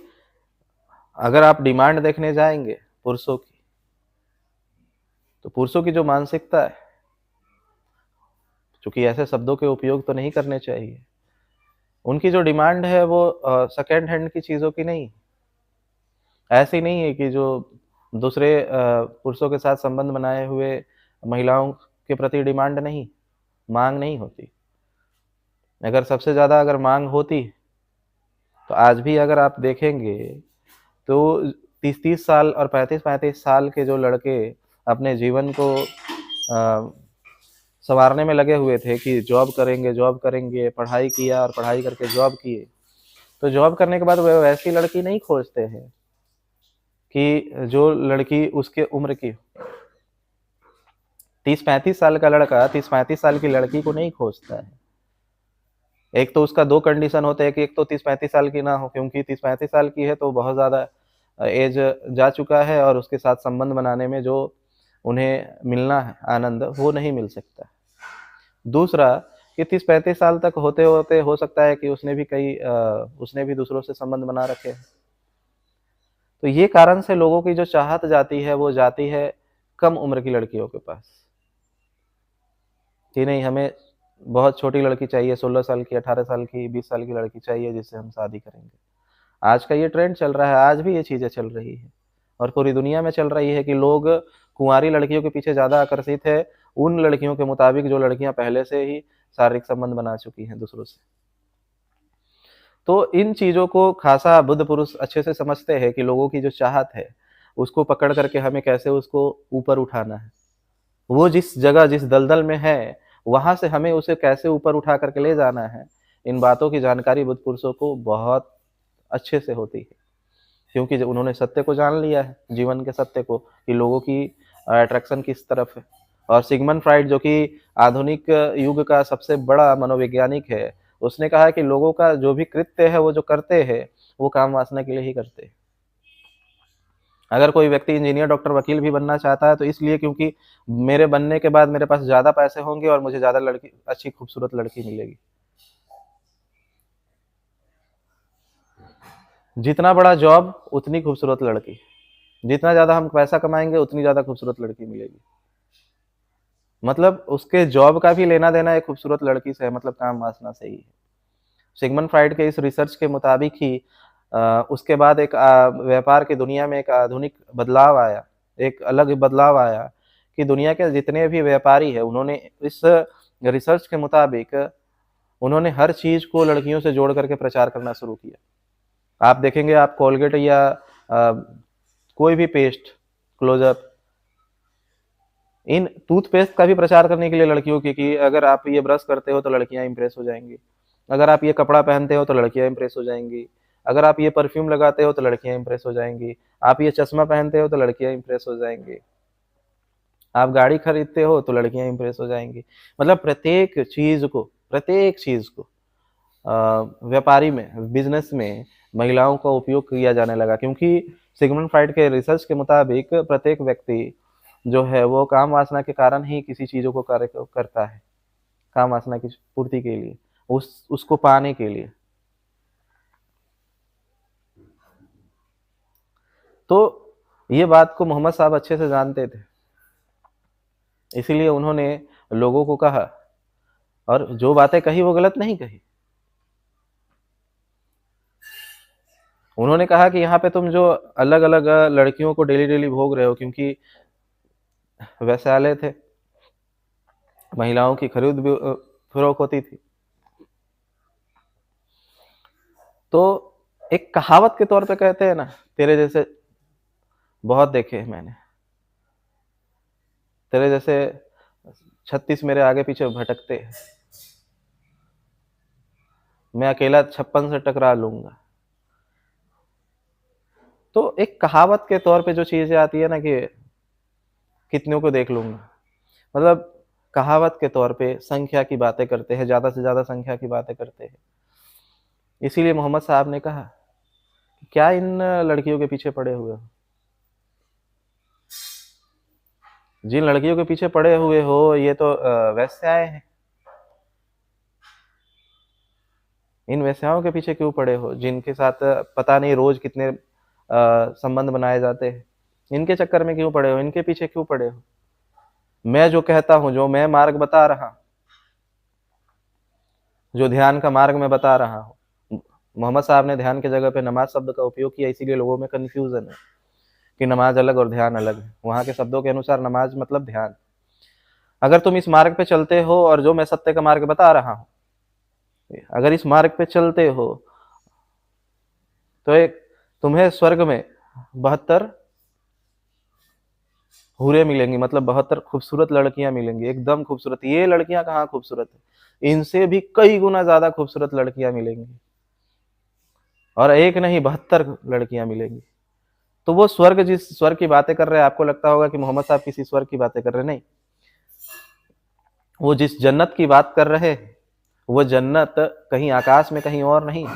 अगर आप डिमांड देखने जाएंगे पुरुषों की, तो पुरुषों की जो मानसिकता है, चूंकि ऐसे शब्दों के उपयोग तो नहीं करने चाहिए, उनकी जो डिमांड है वो सेकेंड हैंड की चीज़ों की नहीं। ऐसी नहीं है कि जो दूसरे पुरुषों के साथ संबंध बनाए हुए महिलाओं के प्रति डिमांड नहीं, मांग नहीं होती। अगर सबसे ज़्यादा अगर मांग होती तो आज भी अगर आप देखेंगे तो 30-30 साल और 35-35 साल के जो लड़के अपने जीवन को संवारने में लगे हुए थे कि जॉब करेंगे, पढ़ाई किया और पढ़ाई करके जॉब किए, तो जॉब करने के बाद वह वैसी लड़की नहीं खोजते हैं कि जो लड़की उसके उम्र की। 30-35 साल का लड़का 30-35 साल की लड़की को नहीं खोजता है। एक तो उसका दो कंडीशन होते हैं कि एक तो 30-35 साल की ना हो, क्योंकि 30-35 साल की है तो बहुत ज़्यादा एज जा चुका है और उसके साथ संबंध बनाने में जो उन्हें मिलना है आनंद वो नहीं मिल सकता। दूसरा कि 30-35 साल तक होते होते हो सकता है कि उसने भी दूसरों से संबंध बना रखे हैं। तो ये कारण से लोगों की जो चाहत जाती है वो जाती है कम उम्र की लड़कियों के पास, कि नहीं हमें बहुत छोटी लड़की चाहिए, 16 साल की, 18 साल की, 20 साल की लड़की चाहिए जिससे हम शादी करेंगे। आज का ये ट्रेंड चल रहा है, आज भी ये चीज़ें चल रही है और पूरी दुनिया में चल रही है कि लोग कुंवारी लड़कियों के पीछे ज़्यादा आकर्षित है उन लड़कियों के मुताबिक जो लड़कियां पहले से ही शारीरिक संबंध बना चुकी हैं दूसरों से। तो इन चीज़ों को खासा बुद्ध पुरुष अच्छे से समझते हैं कि लोगों की जो चाहत है उसको पकड़ करके हमें कैसे उसको ऊपर उठाना है। वो जिस जगह जिस दलदल में है वहां से हमें उसे कैसे ऊपर उठा करके ले जाना है, इन बातों की जानकारी बुद्ध पुरुषों को बहुत अच्छे से होती है, क्योंकि जब उन्होंने सत्य को जान लिया है, जीवन के सत्य को, कि लोगों की अट्रैक्शन किस तरफ है। और सिगमंड फ्राइड जो कि आधुनिक युग का सबसे बड़ा मनोवैज्ञानिक है, उसने कहा कि लोगों का जो भी कृत्य है वो जो करते हैं वो काम वासना के लिए ही करते हैं। अगर कोई व्यक्ति इंजीनियर, डॉक्टर, वकील भी बनना चाहता है तो इसलिए क्योंकि मेरे बनने के बाद मेरे पास ज़्यादा पैसे होंगे और मुझे ज़्यादा लड़की, अच्छी खूबसूरत लड़की मिलेगी। जितना बड़ा जॉब उतनी खूबसूरत लड़की, जितना ज़्यादा हम पैसा कमाएंगे उतनी ज़्यादा खूबसूरत लड़की मिलेगी। मतलब उसके जॉब का भी लेना देना एक खूबसूरत लड़की से है, मतलब काम वासना से ही है। सिगमंड फ्राइड के इस रिसर्च के मुताबिक ही उसके बाद एक व्यापार की दुनिया में एक आधुनिक बदलाव आया, एक अलग बदलाव आया कि दुनिया के जितने भी व्यापारी है उन्होंने इस रिसर्च के मुताबिक उन्होंने हर चीज़ को लड़कियों से जोड़ करके प्रचार करना शुरू किया। आप देखेंगे, आप कोलगेट या कोई भी पेस्ट, क्लोजअप, इन टूथपेस्ट का भी प्रचार करने के लिए लड़कियों की कि अगर आप ये ब्रश करते हो तो लड़कियां इंप्रेस हो जाएंगी, अगर आप ये कपड़ा पहनते हो तो लड़कियां इंप्रेस हो जाएंगी, अगर आप ये परफ्यूम लगाते हो तो लड़कियां इंप्रेस हो जाएंगी, आप ये चश्मा पहनते हो तो लड़कियां इंप्रेस हो जाएंगी, आप गाड़ी खरीदते हो तो लड़कियां इंप्रेस हो जाएंगी। मतलब प्रत्येक चीज को व्यापारी में, बिजनेस में महिलाओं का उपयोग किया जाने लगा, क्योंकि सिगमंड फ्राइड के रिसर्च के मुताबिक प्रत्येक व्यक्ति जो है वो काम वासना के कारण ही किसी चीज़ों को कार्य करता है, काम वासना की पूर्ति के लिए, उसको पाने के लिए। तो ये बात को मोहम्मद साहब अच्छे से जानते थे, इसीलिए उन्होंने लोगों को कहा, और जो बातें कही वो गलत नहीं कही। उन्होंने कहा कि यहाँ पे तुम जो अलग अलग लड़कियों को डेली डेली भोग रहे हो, क्योंकि वैश्यालय थे, महिलाओं की खरीद फरोख्त होती थी। तो एक कहावत के तौर पे कहते हैं ना, तेरे जैसे बहुत देखे हैं मैंने, तेरे जैसे 36 मेरे आगे पीछे भटकते हैं, मैं अकेला 56 से टकरा लूंगा। तो एक कहावत के तौर पे जो चीजें आती है ना कि कितनों को देख लूंगा, मतलब कहावत के तौर पे संख्या की बातें करते हैं, ज्यादा से ज्यादा संख्या की बातें करते हैं। इसीलिए मोहम्मद साहब ने कहा, क्या इन लड़कियों के पीछे पड़े हुए हो? जिन लड़कियों के पीछे पड़े हुए हो ये तो वैश्याएं हैं। इन वैश्याओं के पीछे क्यों पड़े हो, जिनके साथ पता नहीं रोज कितने संबंध बनाए जाते हैं? इनके चक्कर में क्यों पड़े हो, इनके पीछे क्यों पड़े हो? मैं जो कहता हूं, जो मैं मार्ग बता रहा, जो ध्यान का मार्ग मैं बता रहा हूँ, मोहम्मद साहब ने ध्यान की जगह पे नमाज शब्द का उपयोग किया, इसीलिए लोगों में कंफ्यूजन है कि नमाज अलग और ध्यान अलग है। वहां के शब्दों के अनुसार नमाज मतलब ध्यान। अगर तुम इस मार्ग पे चलते हो और जो मैं सत्य का मार्ग बता रहा हूं, अगर इस मार्ग पे चलते हो तो एक तुम्हें स्वर्ग में 72 हूरें मिलेंगी, मतलब 72 खूबसूरत लड़कियां मिलेंगी, एकदम खूबसूरत। ये लड़कियां कहाँ खूबसूरत है, इनसे भी कई गुना ज्यादा खूबसूरत लड़कियां मिलेंगी, और एक नहीं 72 लड़कियां मिलेंगी। तो वो स्वर्ग, जिस स्वर्ग की बातें कर रहे हैं, आपको लगता होगा कि मोहम्मद साहब किसी स्वर्ग की बातें कर रहे हैं, नहीं। वो जिस जन्नत की बात कर रहे हैं, वो जन्नत कहीं आकाश में कहीं और नहीं है।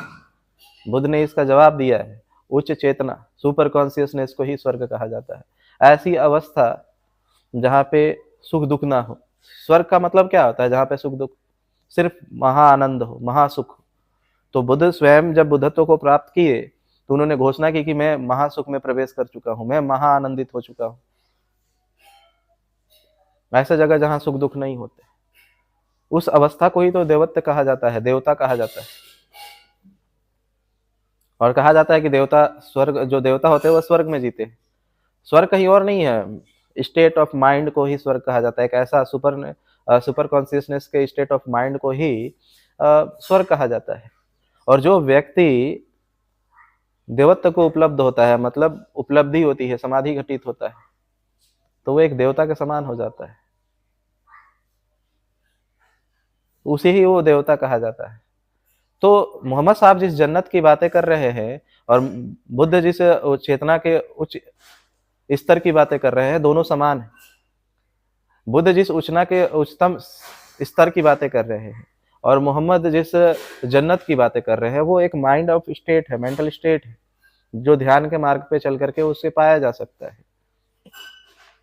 बुद्ध ने इसका जवाब दिया है, उच्च चेतना, सुपर कॉन्शियसनेस को ही स्वर्ग कहा जाता है। ऐसी अवस्था जहाँ पे सुख दुख ना हो। स्वर्ग का मतलब क्या होता है? जहाँ पे सुख दुख, सिर्फ महा आनंद हो, महासुख। तो बुद्ध स्वयं जब बुद्धत्व को प्राप्त किए तो उन्होंने घोषणा की कि मैं महासुख में प्रवेश कर चुका हूं, मैं महा आनंदित हो चुका हूं। ऐसा जगह जहां सुख दुख नहीं होते, उस अवस्था को ही तो देवत्व कहा जाता है, देवता कहा जाता है। और कहा जाता है कि देवता स्वर्ग, जो देवता होते हैं वो स्वर्ग में जीते हैं। स्वर्ग कहीं और नहीं है, स्टेट ऑफ माइंड को ही स्वर्ग कहा जाता है। एक ऐसा सुपर कॉन्शियसनेस के स्टेट ऑफ माइंड को ही स्वर्ग कहा जाता है। और जो व्यक्ति देवत्व को उपलब्ध होता है, मतलब उपलब्धि होती है, समाधि घटित होता है, तो वो एक देवता के समान हो जाता है, उसे ही वो देवता कहा जाता है। तो मोहम्मद साहब जिस जन्नत की बातें कर रहे हैं और बुद्ध जिस चेतना के उच्च स्तर की बातें कर रहे हैं, दोनों समान है। बुद्ध जिस उचना के उच्चतम स्तर की बातें कर रहे हैं और मोहम्मद जिस जन्नत की बातें कर रहे हैं, वो एक माइंड ऑफ स्टेट है, मेंटल स्टेट है, जो ध्यान के मार्ग पे चल करके उससे पाया जा सकता है।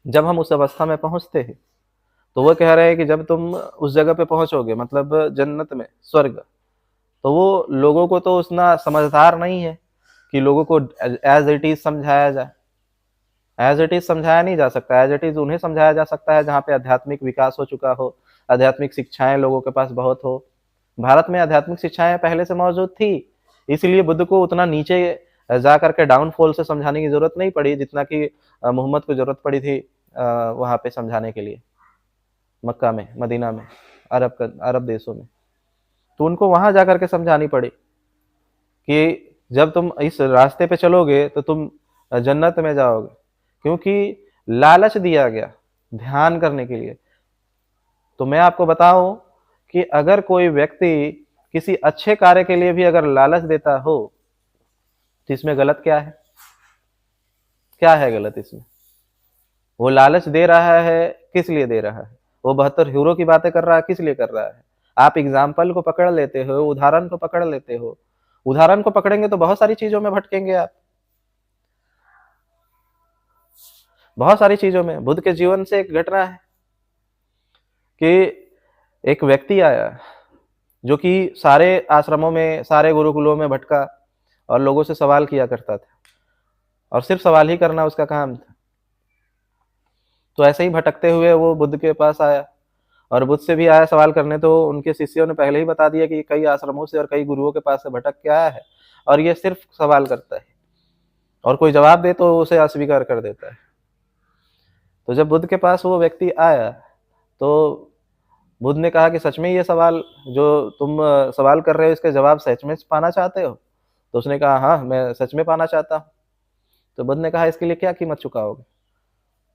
जब हम उस अवस्था में पहुंचते हैं तो वो कह रहे हैं कि जब तुम उस जगह पे पहुंचोगे, मतलब जन्नत में, स्वर्ग, तो वो लोगों को तो उतना समझदार नहीं है कि लोगों को एज इट इज समझाया जाए। एज इट इज समझाया नहीं जा सकता। एज इट इज उन्हें समझाया जा सकता है जहाँ पे आध्यात्मिक विकास हो चुका हो, आध्यात्मिक शिक्षाएं लोगों के पास बहुत हो। भारत में आध्यात्मिक शिक्षाएं पहले से मौजूद थी, इसलिए बुद्ध को उतना नीचे जा करके डाउनफॉल से समझाने की जरूरत नहीं पड़ी जितना कि मोहम्मद को जरूरत पड़ी थी वहां पे समझाने के लिए, मक्का में, मदीना में, अरब देशों में। तो उनको वहां जाकर के समझानी पड़ी कि जब तुम इस रास्ते पे चलोगे तो तुम जन्नत में जाओगे, क्योंकि लालच दिया गया ध्यान करने के लिए। तो मैं आपको बताऊं कि अगर कोई व्यक्ति किसी अच्छे कार्य के लिए भी अगर लालच देता हो तो इसमें गलत क्या है? क्या है गलत इसमें? वो लालच दे रहा है, किस लिए दे रहा है? वो 72 हीरो की बातें कर रहा है, किस लिए कर रहा है? आप एग्जाम्पल को पकड़ लेते हो, उदाहरण को पकड़ लेते हो। उदाहरण को पकड़ेंगे तो बहुत सारी चीजों में भटकेंगे आप, बहुत सारी चीजों में। बुद्ध के जीवन से एक घटना है कि एक व्यक्ति आया जो कि सारे आश्रमों में, सारे गुरुकुलों में भटका और लोगों से सवाल किया करता था, और सिर्फ सवाल ही करना उसका काम था। तो ऐसे ही भटकते हुए वो बुद्ध के पास आया, और बुद्ध से भी आया सवाल करने। तो उनके शिष्यों ने पहले ही बता दिया कि कई आश्रमों से और कई गुरुओं के पास से भटक के आया है, और ये सिर्फ सवाल करता है, और कोई जवाब दे तो उसे अस्वीकार कर देता है। तो जब बुद्ध के पास वो व्यक्ति आया तो बुद्ध ने कहा कि सच में ये सवाल जो तुम सवाल कर रहे हो, इसके जवाब सच में पाना चाहते हो? तो उसने कहा हाँ, मैं सच में पाना चाहता हूँ। तो बुद्ध ने कहा इसके लिए क्या कीमत चुकाओगे?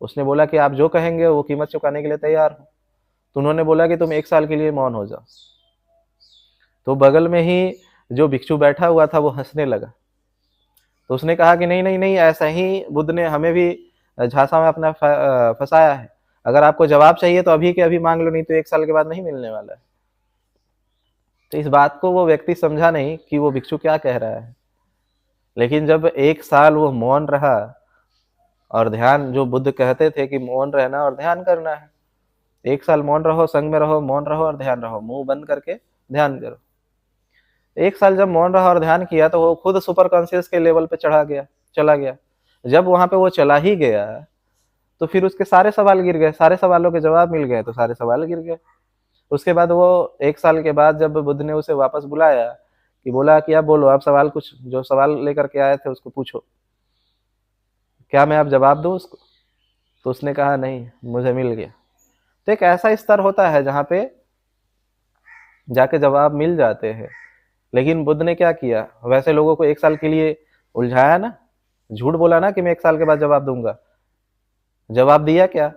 उसने बोला कि आप जो कहेंगे वो कीमत चुकाने के लिए तैयार हूँ। तो उन्होंने बोला कि तुम 1 साल के लिए मौन हो जाओ। तो बगल में ही जो भिक्षु बैठा हुआ था वो हंसने लगा। तो उसने कहा कि नहीं नहीं नहीं, ऐसा ही बुद्ध ने हमें भी झांसा में अपना फंसाया है। अगर आपको जवाब चाहिए तो अभी के अभी मांग लो, नहीं तो 1 साल के बाद नहीं मिलने वाला है। तो इस बात को वो व्यक्ति समझा नहीं कि वो भिक्षु क्या कह रहा है। लेकिन जब 1 साल वो मौन रहा और ध्यान, जो बुद्ध कहते थे कि मौन रहना और ध्यान करना है। 1 साल मौन रहो, संग में रहो, मौन रहो और ध्यान रहो, मुँह बंद करके ध्यान करो। 1 साल जब मौन रहा और ध्यान किया तो वो खुद सुपर कॉन्शियस के लेवल पे चला गया। जब वहाँ पे वो चला ही गया, तो फिर उसके सारे सवाल गिर गए, सारे सवालों के जवाब मिल गए, तो सारे सवाल गिर गए। उसके बाद वो 1 साल के बाद जब बुद्ध ने उसे वापस बुलाया, कि बोला कि अब बोलो, आप सवाल, कुछ जो सवाल लेकर के आए थे उसको पूछो, क्या मैं अब जवाब दूँ उसको? तो उसने कहा नहीं, मुझे मिल गया। तो एक ऐसा स्तर होता है जहाँ पे जाके जवाब मिल जाते हैं। लेकिन बुद्ध ने क्या किया, वैसे लोगों को 1 साल के लिए उलझाया ना, झूठ बोला ना कि मैं 1 साल के बाद जवाब दूंगा। जवाब दिया क्या?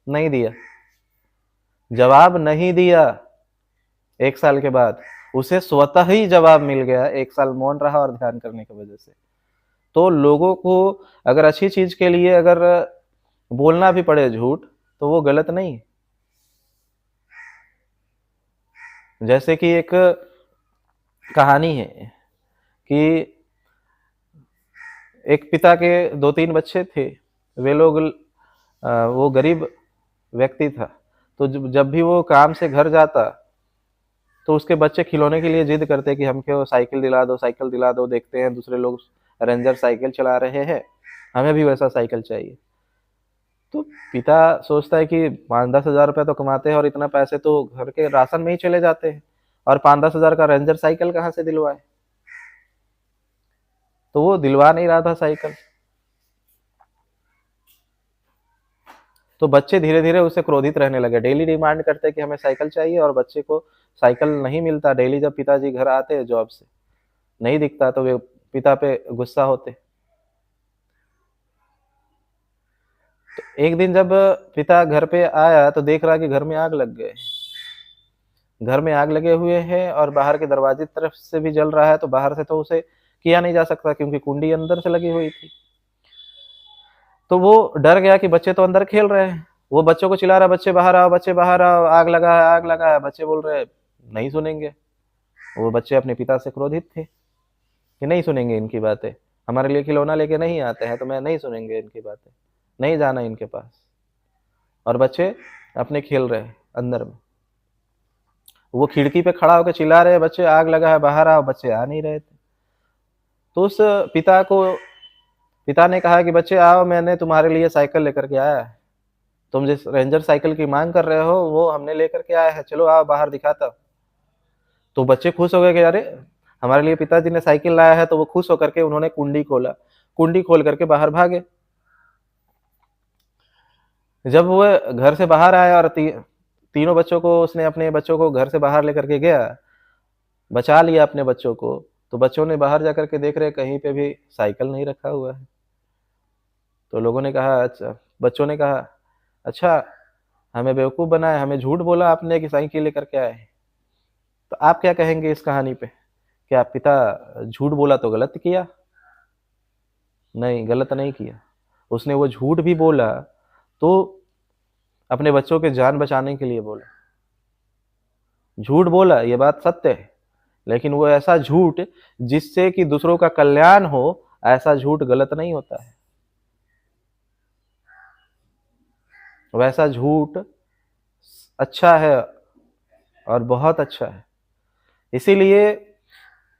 नहीं दिया। जवाब नहीं दिया। 1 साल के बाद उसे स्वतः ही जवाब मिल गया, 1 साल मौन रहा और ध्यान करने की वजह से। तो लोगों को अगर अच्छी चीज के लिए अगर बोलना भी पड़े झूठ, तो वो गलत नहीं है। जैसे कि एक कहानी है कि एक पिता के 2-3 बच्चे थे। वे लोग, वो गरीब व्यक्ति था, तो जब भी वो काम से घर जाता, तो उसके बच्चे खिलौने के लिए जिद करते कि हमको साइकिल दिला दो, साइकिल दिला दो, देखते हैं दूसरे लोग रेंजर साइकिल चला रहे हैं, हमें भी वैसा साइकिल चाहिए। तो पिता सोचता है कि 5-10 हज़ार रुपये तो कमाते हैं और इतना पैसे तो घर के राशन में ही चले जाते हैं, और 5-10 हज़ार का रेंजर साइकिल कहाँ से दिलवाए? तो वो दिलवा नहीं रहा था साइकिल। तो बच्चे धीरे धीरे उससे क्रोधित रहने लगे, डेली डिमांड करते कि हमें साइकिल चाहिए, और बच्चे को साइकिल नहीं मिलता। डेली जब पिताजी घर आते जॉब से, नहीं दिखता, तो वे पिता पे गुस्सा होते। तो एक दिन जब पिता घर पे आया तो देख रहा कि घर में आग लग गए, घर में आग लगे हुए हैं, और बाहर के दरवाजे की तरफ से भी जल रहा है। तो बाहर से तो उसे किया नहीं जा सकता क्योंकि कुंडी अंदर से लगी हुई थी। तो वो डर गया कि बच्चे तो अंदर खेल रहे हैं। वो बच्चों को चिल्ला रहा, बच्चे बाहर आओ, बच्चे बाहर आओ, आग लगा है, आग लगा है। बच्चे बोल रहे नहीं सुनेंगे। वो बच्चे अपने पिता से क्रोधित थे कि नहीं सुनेंगे इनकी बातें, हमारे लिए खिलौना लेके नहीं आते हैं, तो मैं नहीं सुनेंगे इनकी बातें, नहीं जाना इनके पास। और बच्चे अपने खेल रहे अंदर में। वो खिड़की पे खड़ा होकर चिल्ला रहे, बच्चे आग लगा है, बाहर आओ। बच्चे आ नहीं रहे थे। तो उस पिता ने कहा कि बच्चे आओ, मैंने तुम्हारे लिए साइकिल लेकर के आया है। तुम जिस रेंजर साइकिल की मांग कर रहे हो वो हमने लेकर के आया है, चलो आओ बाहर दिखाता हूं। तो बच्चे खुश हो गए कि अरे, हमारे लिए पिताजी ने साइकिल लाया है। तो वो खुश होकर के उन्होंने कुंडी खोला, कुंडी खोल करके बाहर भागे। जब वो घर से बाहर आया और तीनों बच्चों को, उसने अपने बच्चों को घर से बाहर लेकर के गया, बचा लिया अपने बच्चों को। तो बच्चों ने बाहर जाकर के देख रहे, कहीं पे भी साइकिल नहीं रखा हुआ है। तो लोगों ने कहा, अच्छा, बच्चों ने कहा, अच्छा, हमें बेवकूफ़ बनाया, हमें झूठ बोला आपने कि साइकिल लेकर के आए। तो आप क्या कहेंगे इस कहानी पे? क्या पिता झूठ बोला तो गलत किया? नहीं, गलत नहीं किया। उसने वो झूठ भी बोला तो अपने बच्चों के जान बचाने के लिए बोला। झूठ बोला, ये बात सत्य है, लेकिन वो ऐसा झूठ जिससे कि दूसरों का कल्याण हो, ऐसा झूठ गलत नहीं होता है। वैसा झूठ अच्छा है, और बहुत अच्छा है। इसीलिए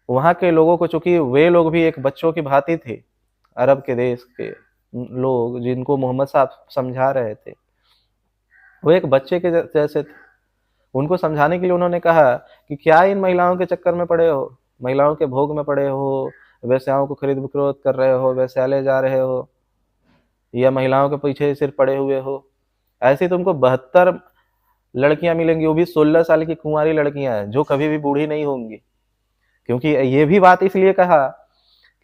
वहाँ के लोगों को, चूंकि वे लोग भी एक बच्चों की भांति थे, अरब के देश के लोग जिनको मोहम्मद साहब समझा रहे थे, वो एक बच्चे के जैसे थे। उनको समझाने के लिए उन्होंने कहा कि क्या इन महिलाओं के चक्कर में पड़े हो, महिलाओं के भोग में पड़े हो, वेश्याओं को खरीद बिक्रोध कर रहे हो, वेश्यालय जा रहे हो, या महिलाओं के पीछे सिर्फ पड़े हुए हो। ऐसे तुमको 72 लड़कियां मिलेंगी, वो भी 16 साल की कुंवारी लड़कियां हैं जो कभी भी बूढ़ी नहीं होंगी। क्योंकि ये भी बात इसलिए कहा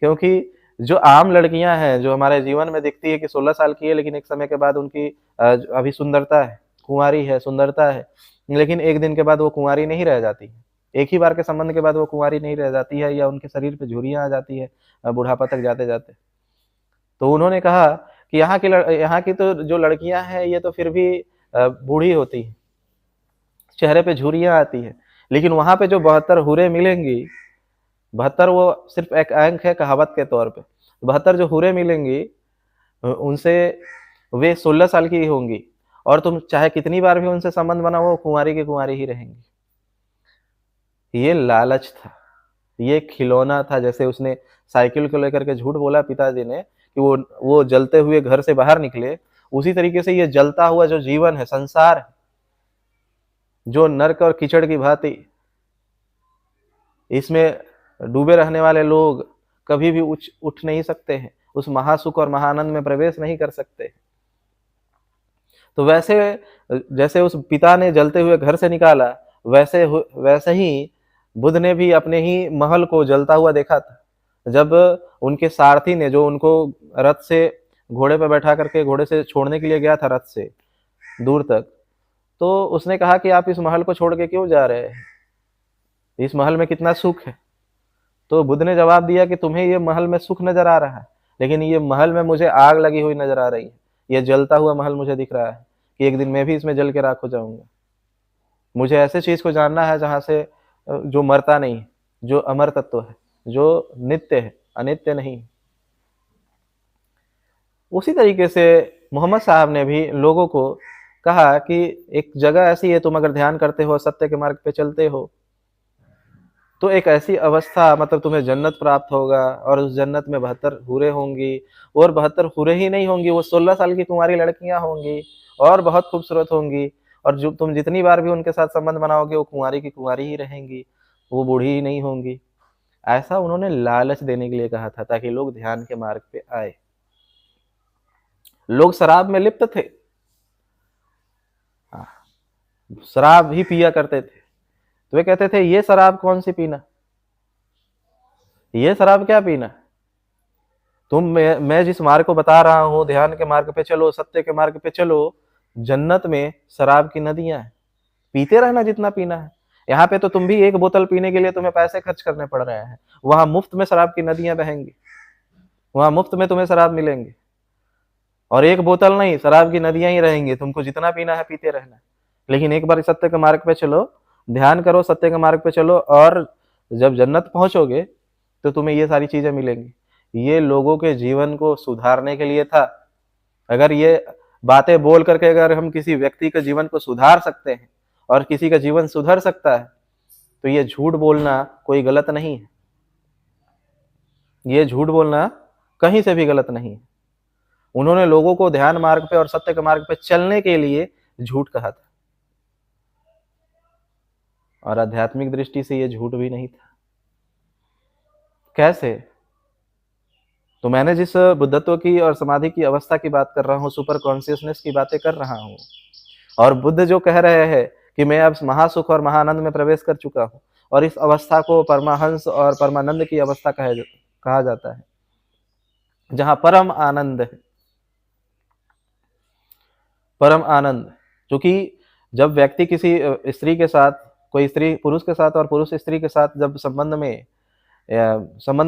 क्योंकि जो आम लड़कियां हैं जो हमारे जीवन में दिखती है कि 16 साल की है, लेकिन एक समय के बाद उनकी अभी सुंदरता है, कुंवारी है, सुंदरता है, लेकिन एक दिन के बाद वो कुंवारी नहीं रह जाती। एक ही बार के संबंध के बाद वो कुंवारी नहीं रह जाती है, या उनके शरीर पे झुर्रियां आ जाती है बुढ़ापा तक जाते जाते। तो उन्होंने कहा कि यहाँ की तो जो लड़कियां हैं ये तो फिर भी बूढ़ी होती है, चेहरे पे झुर्रियां आती है, लेकिन वहाँ पे जो 72 हूरें मिलेंगी, 72 वो सिर्फ़ एक अंक है कहावत के तौर पे। 72 जो हूरें मिलेंगी उनसे वे 16 साल की ही होंगी और तुम चाहे कितनी बार भी उनसे संबंध बनाओ, वो कुँवारी की कुँवारी ही रहेंगी। ये लालच था, ये खिलौना था। जैसे उसने साइकिल को लेकर के झूठ बोला पिताजी ने कि वो जलते हुए घर से बाहर निकले, उसी तरीके से ये जलता हुआ जो जीवन है, संसार है, जो नर्क और कीचड़ की भांति, इसमें डूबे रहने वाले लोग कभी भी उठ नहीं सकते हैं, उस महासुख और महाआनंद में प्रवेश नहीं कर सकते। तो वैसे जैसे उस पिता ने जलते हुए घर से निकाला, वैसे ही बुद्ध ने भी अपने ही महल को जलता हुआ देखा था। जब उनके सारथी ने, जो उनको रथ से घोड़े पर बैठा करके घोड़े से छोड़ने के लिए गया था रथ से दूर तक, तो उसने कहा कि आप इस महल को छोड़ के क्यों जा रहे हैं? इस महल में कितना सुख है। तो बुद्ध ने जवाब दिया कि तुम्हें ये महल में सुख नजर आ रहा है, लेकिन ये महल में मुझे आग लगी हुई नजर आ रही है। ये जलता हुआ महल मुझे दिख रहा है कि एक दिन मैं भी इसमें जल के राख हो जाऊंगा। मुझे ऐसे चीज को जानना है जहां से जो मरता नहीं, जो अमर तत्व है, जो नित्य है, अनित्य नहीं। उसी तरीके से मोहम्मद साहब ने भी लोगों को कहा कि एक जगह ऐसी है, तुम अगर ध्यान करते हो, सत्य के मार्ग पे चलते हो, तो एक ऐसी अवस्था, मतलब तुम्हें जन्नत प्राप्त होगा और उस जन्नत में 72 हूरें होंगी। और 72 हूरें ही नहीं होंगी, वो 16 साल की कुंवारी लड़कियां होंगी और बहुत खूबसूरत होंगी। और जो तुम जितनी बार भी उनके साथ संबंध बनाओगे, वो कुंवारी की कुंवारी ही रहेंगी, वो बूढ़ी ही नहीं होंगी। ऐसा उन्होंने लालच देने के लिए कहा था, ताकि लोग ध्यान के मार्ग पे आए। लोग शराब में लिप्त थे, शराब ही पिया करते थे। तो वे कहते थे ये शराब कौन सी पीना, ये शराब क्या पीना। मैं जिस मार्ग को बता रहा हूँ, ध्यान के मार्ग पे चलो, सत्य के मार्ग पे चलो, जन्नत में शराब की नदियां हैं, पीते रहना जितना पीना है। यहाँ पे तो तुम भी एक बोतल पीने के लिए तुम्हें पैसे खर्च करने पड़ रहे हैं, वहां मुफ्त में शराब की नदियां बहेंगी, वहां मुफ्त में तुम्हें शराब मिलेंगी। और एक बोतल नहीं, शराब की नदियां ही रहेंगी, तुमको जितना पीना है पीते रहना। लेकिन एक बार सत्य के मार्ग पे चलो, ध्यान करो, सत्य के मार्ग पे चलो, और जब जन्नत पहुंचोगे तो तुम्हें ये सारी चीजें मिलेंगी। ये लोगों के जीवन को सुधारने के लिए था। अगर ये बातें बोल करके अगर हम किसी व्यक्ति के जीवन को सुधार सकते हैं और किसी का जीवन सुधर सकता है, तो ये झूठ बोलना कोई गलत नहीं है। ये झूठ बोलना कहीं से भी गलत नहीं है। उन्होंने लोगों को ध्यान मार्ग पे और सत्य के मार्ग पे चलने के लिए झूठ कहा था, और आध्यात्मिक दृष्टि से ये झूठ भी नहीं था। कैसे? तो मैंने जिस बुद्धत्व की और समाधि की अवस्था की बात कर रहा हूँ, सुपर कॉन्शियसनेस की बातें कर रहा हूँ, और बुद्ध जो कह रहे हैं कि मैं अब महासुख और महाआनंद में प्रवेश कर चुका हूँ, और इस अवस्था को परमाहंस और परमानंद की अवस्था कहा जाता है, जहां परम आनंद है, परम आनंद। क्योंकि जब व्यक्ति किसी स्त्री के साथ, कोई स्त्री पुरुष के साथ और पुरुष स्त्री के साथ जब संबंध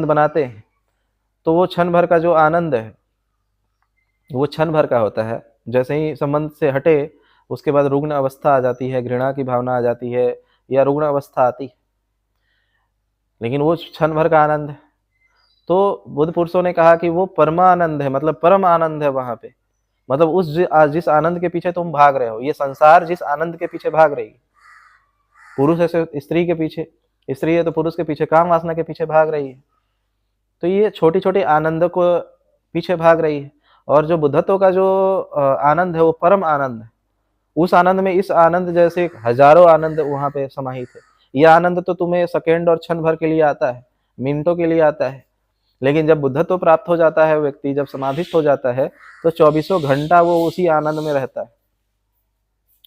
बनाते हैं, तो वो क्षण भर का जो आनंद है, वो क्षण भर का होता है। जैसे ही संबंध से हटे, उसके बाद रुग्ण अवस्था आ जाती है, घृणा की भावना आ जाती है, या रुग्ण अवस्था आती है, लेकिन वो क्षण भर का आनंद है। तो बुद्ध पुरुषों ने कहा कि वो परमानंद है, मतलब परम आनंद है वहां पे। मतलब जिस आनंद के पीछे तुम भाग रहे हो, ये संसार जिस आनंद के पीछे भाग रही है, पुरुष है स्त्री के पीछे, स्त्री है तो पुरुष के पीछे, काम वासना के पीछे भाग रही है, तो ये छोटी छोटी आनंद को पीछे भाग रही है। और जो बुद्धत्व का जो आनंद है, वो परम आनंद है। उस आनंद में, इस आनंद जैसे हजारों आनंद वहां पे समाहित है। यह आनंद तो तुम्हें सेकेंड और क्षण भर के लिए आता है, मिनटों के लिए आता है, लेकिन जब बुद्धत्व प्राप्त हो जाता है व्यक्ति, जब समाधिस्थ हो जाता है, तो 24 घंटा वो उसी आनंद में रहता है,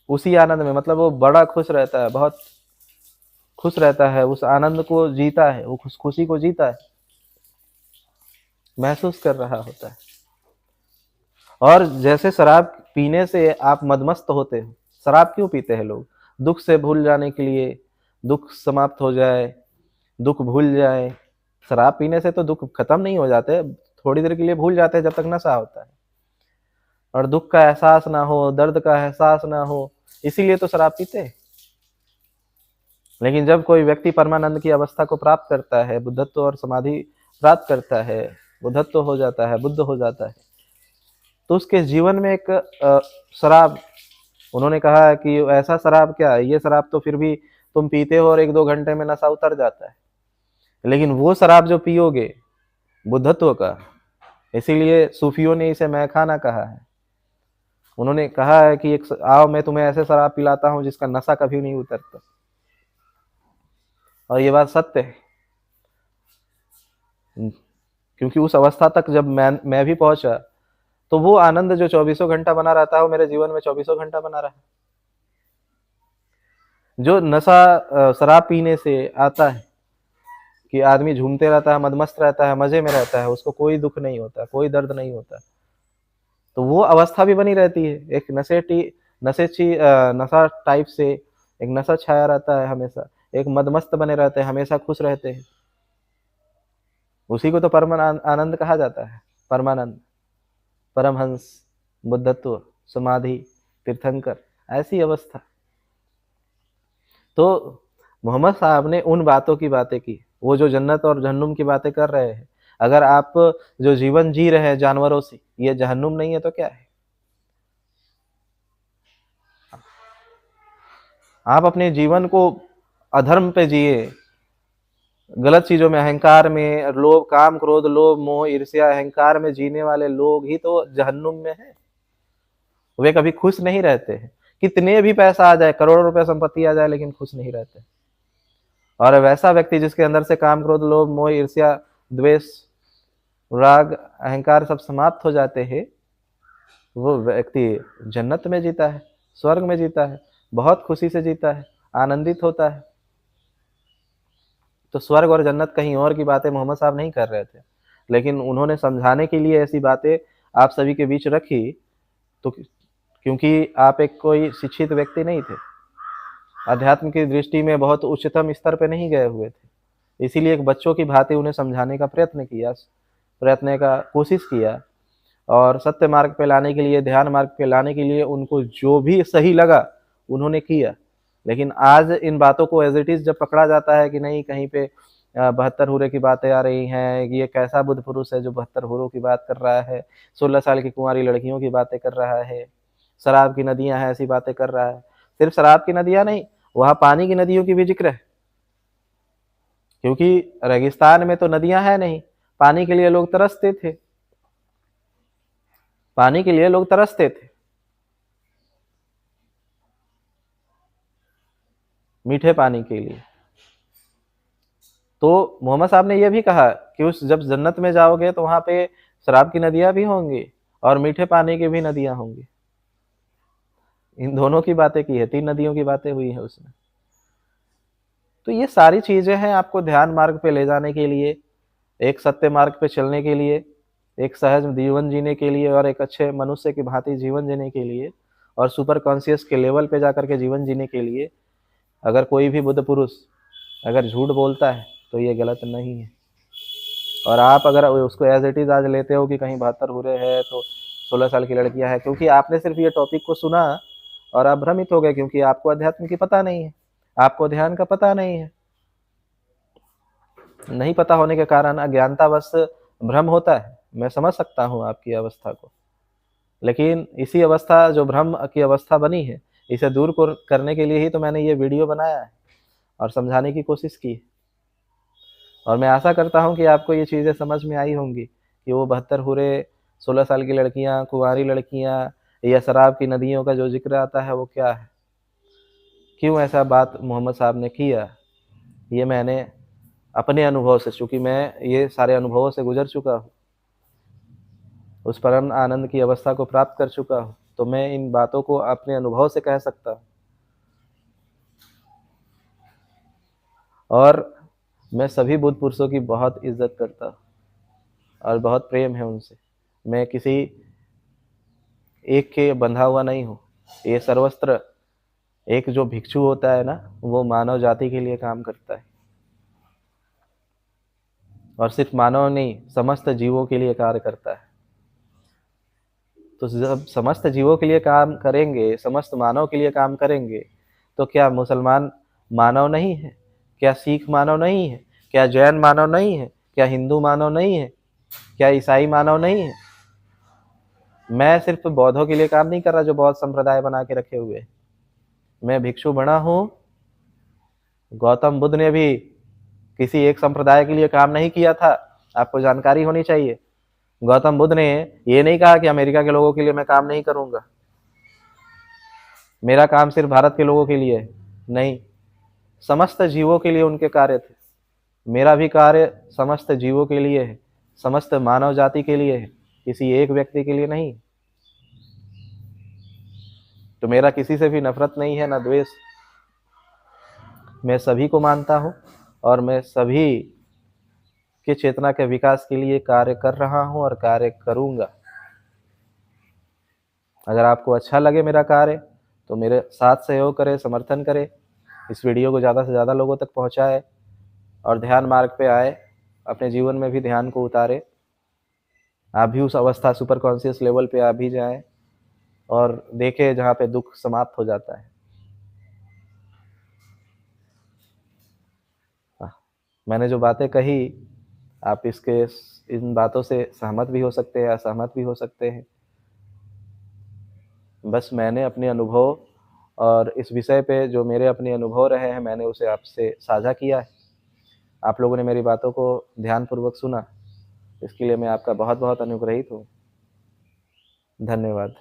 उसी आनंद में। मतलब वो बड़ा खुश रहता है, बहुत खुश रहता है, उस आनंद को जीता है, वो खुशी को जीता है, महसूस कर रहा होता है। और जैसे शराब पीने से आप मदमस्त होते हो, शराब क्यों पीते हैं लोग? दुख से भूल जाने के लिए, दुख समाप्त हो जाए, दुख भूल जाए। शराब पीने से तो दुख खत्म नहीं हो जाते, थोड़ी देर के लिए भूल जाते हैं जब तक नशा होता है, और दुख का एहसास ना हो, दर्द का एहसास ना हो, इसीलिए तो शराब पीते हैं। लेकिन जब कोई व्यक्ति परमानंद की अवस्था को प्राप्त करता है, बुद्धत्व और समाधि प्राप्त करता है, बुद्धत्व हो जाता है, बुद्ध हो जाता है, तो उसके जीवन में एक शराब, उन्होंने कहा है कि ऐसा शराब क्या है, ये शराब तो फिर भी तुम पीते हो और 1-2 घंटे में नशा उतर जाता है, लेकिन वो शराब जो पियोगे बुद्धत्व का, इसीलिए सूफियों ने इसे मैखाना कहा है। उन्होंने कहा है कि एक आओ मैं तुम्हें ऐसे शराब पिलाता हूं जिसका नशा कभी नहीं उतरता, और ये बात सत्य है। क्योंकि उस अवस्था तक जब मैं भी पहुंचा, तो वो आनंद जो 24 घंटा बना रहता है वो मेरे जीवन में 24 घंटा बना रहा है। जो नशा शराब पीने से आता है कि आदमी झूमते रहता है, मदमस्त रहता है, मजे में रहता है, उसको कोई दुख नहीं होता, कोई दर्द नहीं होता, तो वो अवस्था भी बनी रहती है। एक नशा टाइप से एक नशा छाया रहता है हमेशा, एक मदमस्त बने रहते हैं, हमेशा खुश रहते हैं। उसी को तो आनंद कहा जाता है, परमानंद, परमहंस, बुद्धत्व, समाधि, तीर्थंकर, ऐसी अवस्था। तो मोहम्मद साहब ने उन बातों की बातें की, वो जो जन्नत और जहन्नुम की बातें कर रहे हैं। अगर आप जो जीवन जी रहे हैं जानवरों से, ये जहन्नुम नहीं है तो क्या है? आप अपने जीवन को अधर्म पे जिए, गलत चीजों में, अहंकार में, लोभ, काम, क्रोध, लोभ, मोह, ईर्ष्या, अहंकार में जीने वाले लोग ही तो जहन्नुम में है। वे कभी खुश नहीं रहते हैं, कितने भी पैसा आ जाए, करोड़ों रुपए संपत्ति आ जाए, लेकिन खुश नहीं रहते। और वैसा व्यक्ति जिसके अंदर से काम, क्रोध, लोभ, मोह, ईर्ष्या, द्वेष, राग, अहंकार सब समाप्त हो जाते हैं, वो व्यक्ति जन्नत में जीता है, स्वर्ग में जीता है, बहुत खुशी से जीता है, आनंदित होता है। तो स्वर्ग और जन्नत कहीं और की बातें मोहम्मद साहब नहीं कर रहे थे, लेकिन उन्होंने समझाने के लिए ऐसी बातें आप सभी के बीच रखी, तो क्योंकि आप एक कोई शिक्षित व्यक्ति नहीं थे, अध्यात्म की दृष्टि में बहुत उच्चतम स्तर पे नहीं गए हुए थे, इसीलिए एक बच्चों की भांति उन्हें समझाने का प्रयत्न का कोशिश किया, और सत्य मार्ग पे लाने के लिए, ध्यान मार्ग पे लाने के लिए उनको जो भी सही लगा उन्होंने किया। लेकिन आज इन बातों को एज इट इज जब पकड़ा जाता है कि नहीं, कहीं पे 72 हुरे की बातें आ रही हैं, ये कैसा बुद्ध पुरुष है जो 72 हुरों की बात कर रहा है, 16 साल की कुंवारी लड़कियों की बातें कर रहा है, शराब की नदियां हैं ऐसी बातें कर रहा है। सिर्फ शराब की नदियां नहीं, वहां पानी की नदियों की भी जिक्र है, क्योंकि रेगिस्तान में तो नदियां है नहीं, पानी के लिए लोग तरसते थे, पानी के लिए लोग तरसते थे, मीठे पानी के लिए। तो मोहम्मद साहब ने यह भी कहा कि उस जब जन्नत में जाओगे तो वहां पे शराब की नदियां भी होंगी और मीठे पानी की भी नदियां होंगी। इन दोनों की बातें की है, 3 नदियों की बातें हुई है उसमें। तो ये सारी चीजें हैं आपको ध्यान मार्ग पे ले जाने के लिए, एक सत्य मार्ग पे चलने के लिए, एक सहज जीवन जीने के लिए, और एक अच्छे मनुष्य की भांति जीवन जीने के लिए, और सुपर कॉन्शियस के लेवल पे जाकर के जीवन जीने के लिए। अगर कोई भी बुद्ध पुरुष अगर झूठ बोलता है तो ये गलत नहीं है। और आप अगर उसको एज इट इज आज लेते हो कि कहीं 72 हुरे है तो 16 साल की लड़कियां हैं, क्योंकि आपने सिर्फ ये टॉपिक को सुना और आप भ्रमित हो गए, क्योंकि आपको अध्यात्म की पता नहीं है, आपको ध्यान का पता नहीं है। नहीं पता होने के कारण अज्ञानतावश भ्रम होता है। मैं समझ सकता हूँ आपकी अवस्था को, लेकिन इसी अवस्था जो भ्रम की अवस्था बनी है, इसे दूर करने के लिए ही तो मैंने ये वीडियो बनाया है और समझाने की कोशिश की। और मैं आशा करता हूँ कि आपको ये चीज़ें समझ में आई होंगी कि वो 72 हुरे, 16 साल की लड़कियाँ, कुंवारी लड़कियाँ, या शराब की नदियों का जो जिक्र आता है वो क्या है, क्यों ऐसा बात मोहम्मद साहब ने किया। ये मैंने अपने अनुभव से, चूँकि मैं ये सारे अनुभवों से गुजर चुका हूँ, उस परम आनंद की अवस्था को प्राप्त कर चुका हूँ, तो मैं इन बातों को अपने अनुभव से कह सकता हूँ। और मैं सभी बुद्ध पुरुषों की बहुत इज्जत करता हूँ और बहुत प्रेम है उनसे। मैं किसी एक के बंधा हुआ नहीं हूँ। ये सर्वस्त्र एक जो भिक्षु होता है ना, वो मानव जाति के लिए काम करता है, और सिर्फ मानव नहीं, समस्त जीवों के लिए कार्य करता है। तो जब समस्त जीवों के लिए काम करेंगे, समस्त मानव के लिए काम करेंगे, तो क्या मुसलमान मानव नहीं है? क्या सिख मानव नहीं है? क्या जैन मानव नहीं है? क्या हिंदू मानव नहीं है? क्या ईसाई मानव नहीं है? मैं सिर्फ बौद्धों के लिए काम नहीं कर रहा जो बौद्ध संप्रदाय बना के रखे हुए। मैं भिक्षु बना हूँ। गौतम बुद्ध ने भी किसी एक संप्रदाय के लिए काम नहीं किया था, आपको जानकारी होनी चाहिए। गौतम बुद्ध ने ये नहीं कहा कि अमेरिका के लोगों के लिए मैं काम नहीं करूंगा, मेरा काम सिर्फ भारत के लोगों के लिए है। नहीं, समस्त जीवों के लिए उनके कार्य थे। मेरा भी कार्य समस्त जीवों के लिए है, समस्त मानव जाति के लिए है, किसी एक व्यक्ति के लिए नहीं। तो मेरा किसी से भी नफरत नहीं है, ना द्वेष। मैं सभी को मानता हूँ और मैं सभी के चेतना के विकास के लिए कार्य कर रहा हूँ और कार्य करूंगा। अगर आपको अच्छा लगे मेरा कार्य तो मेरे साथ सहयोग करें, समर्थन करें, इस वीडियो को ज़्यादा से ज़्यादा लोगों तक पहुँचाएं और ध्यान मार्ग पे आए, अपने जीवन में भी ध्यान को उतारे। आप भी उस अवस्था सुपर कॉन्शियस लेवल पे आप भी जाएं और देखें जहाँ पे दुख समाप्त हो जाता है। मैंने जो बातें कही, आप इन बातों से सहमत भी हो सकते हैं, असहमत भी हो सकते हैं। बस मैंने अपने अनुभव और इस विषय पे जो मेरे अपने अनुभव रहे हैं, मैंने उसे आपसे साझा किया है। आप लोगों ने मेरी बातों को ध्यानपूर्वक सुना, इसके लिए मैं आपका बहुत बहुत अनुग्रहित हूँ। धन्यवाद।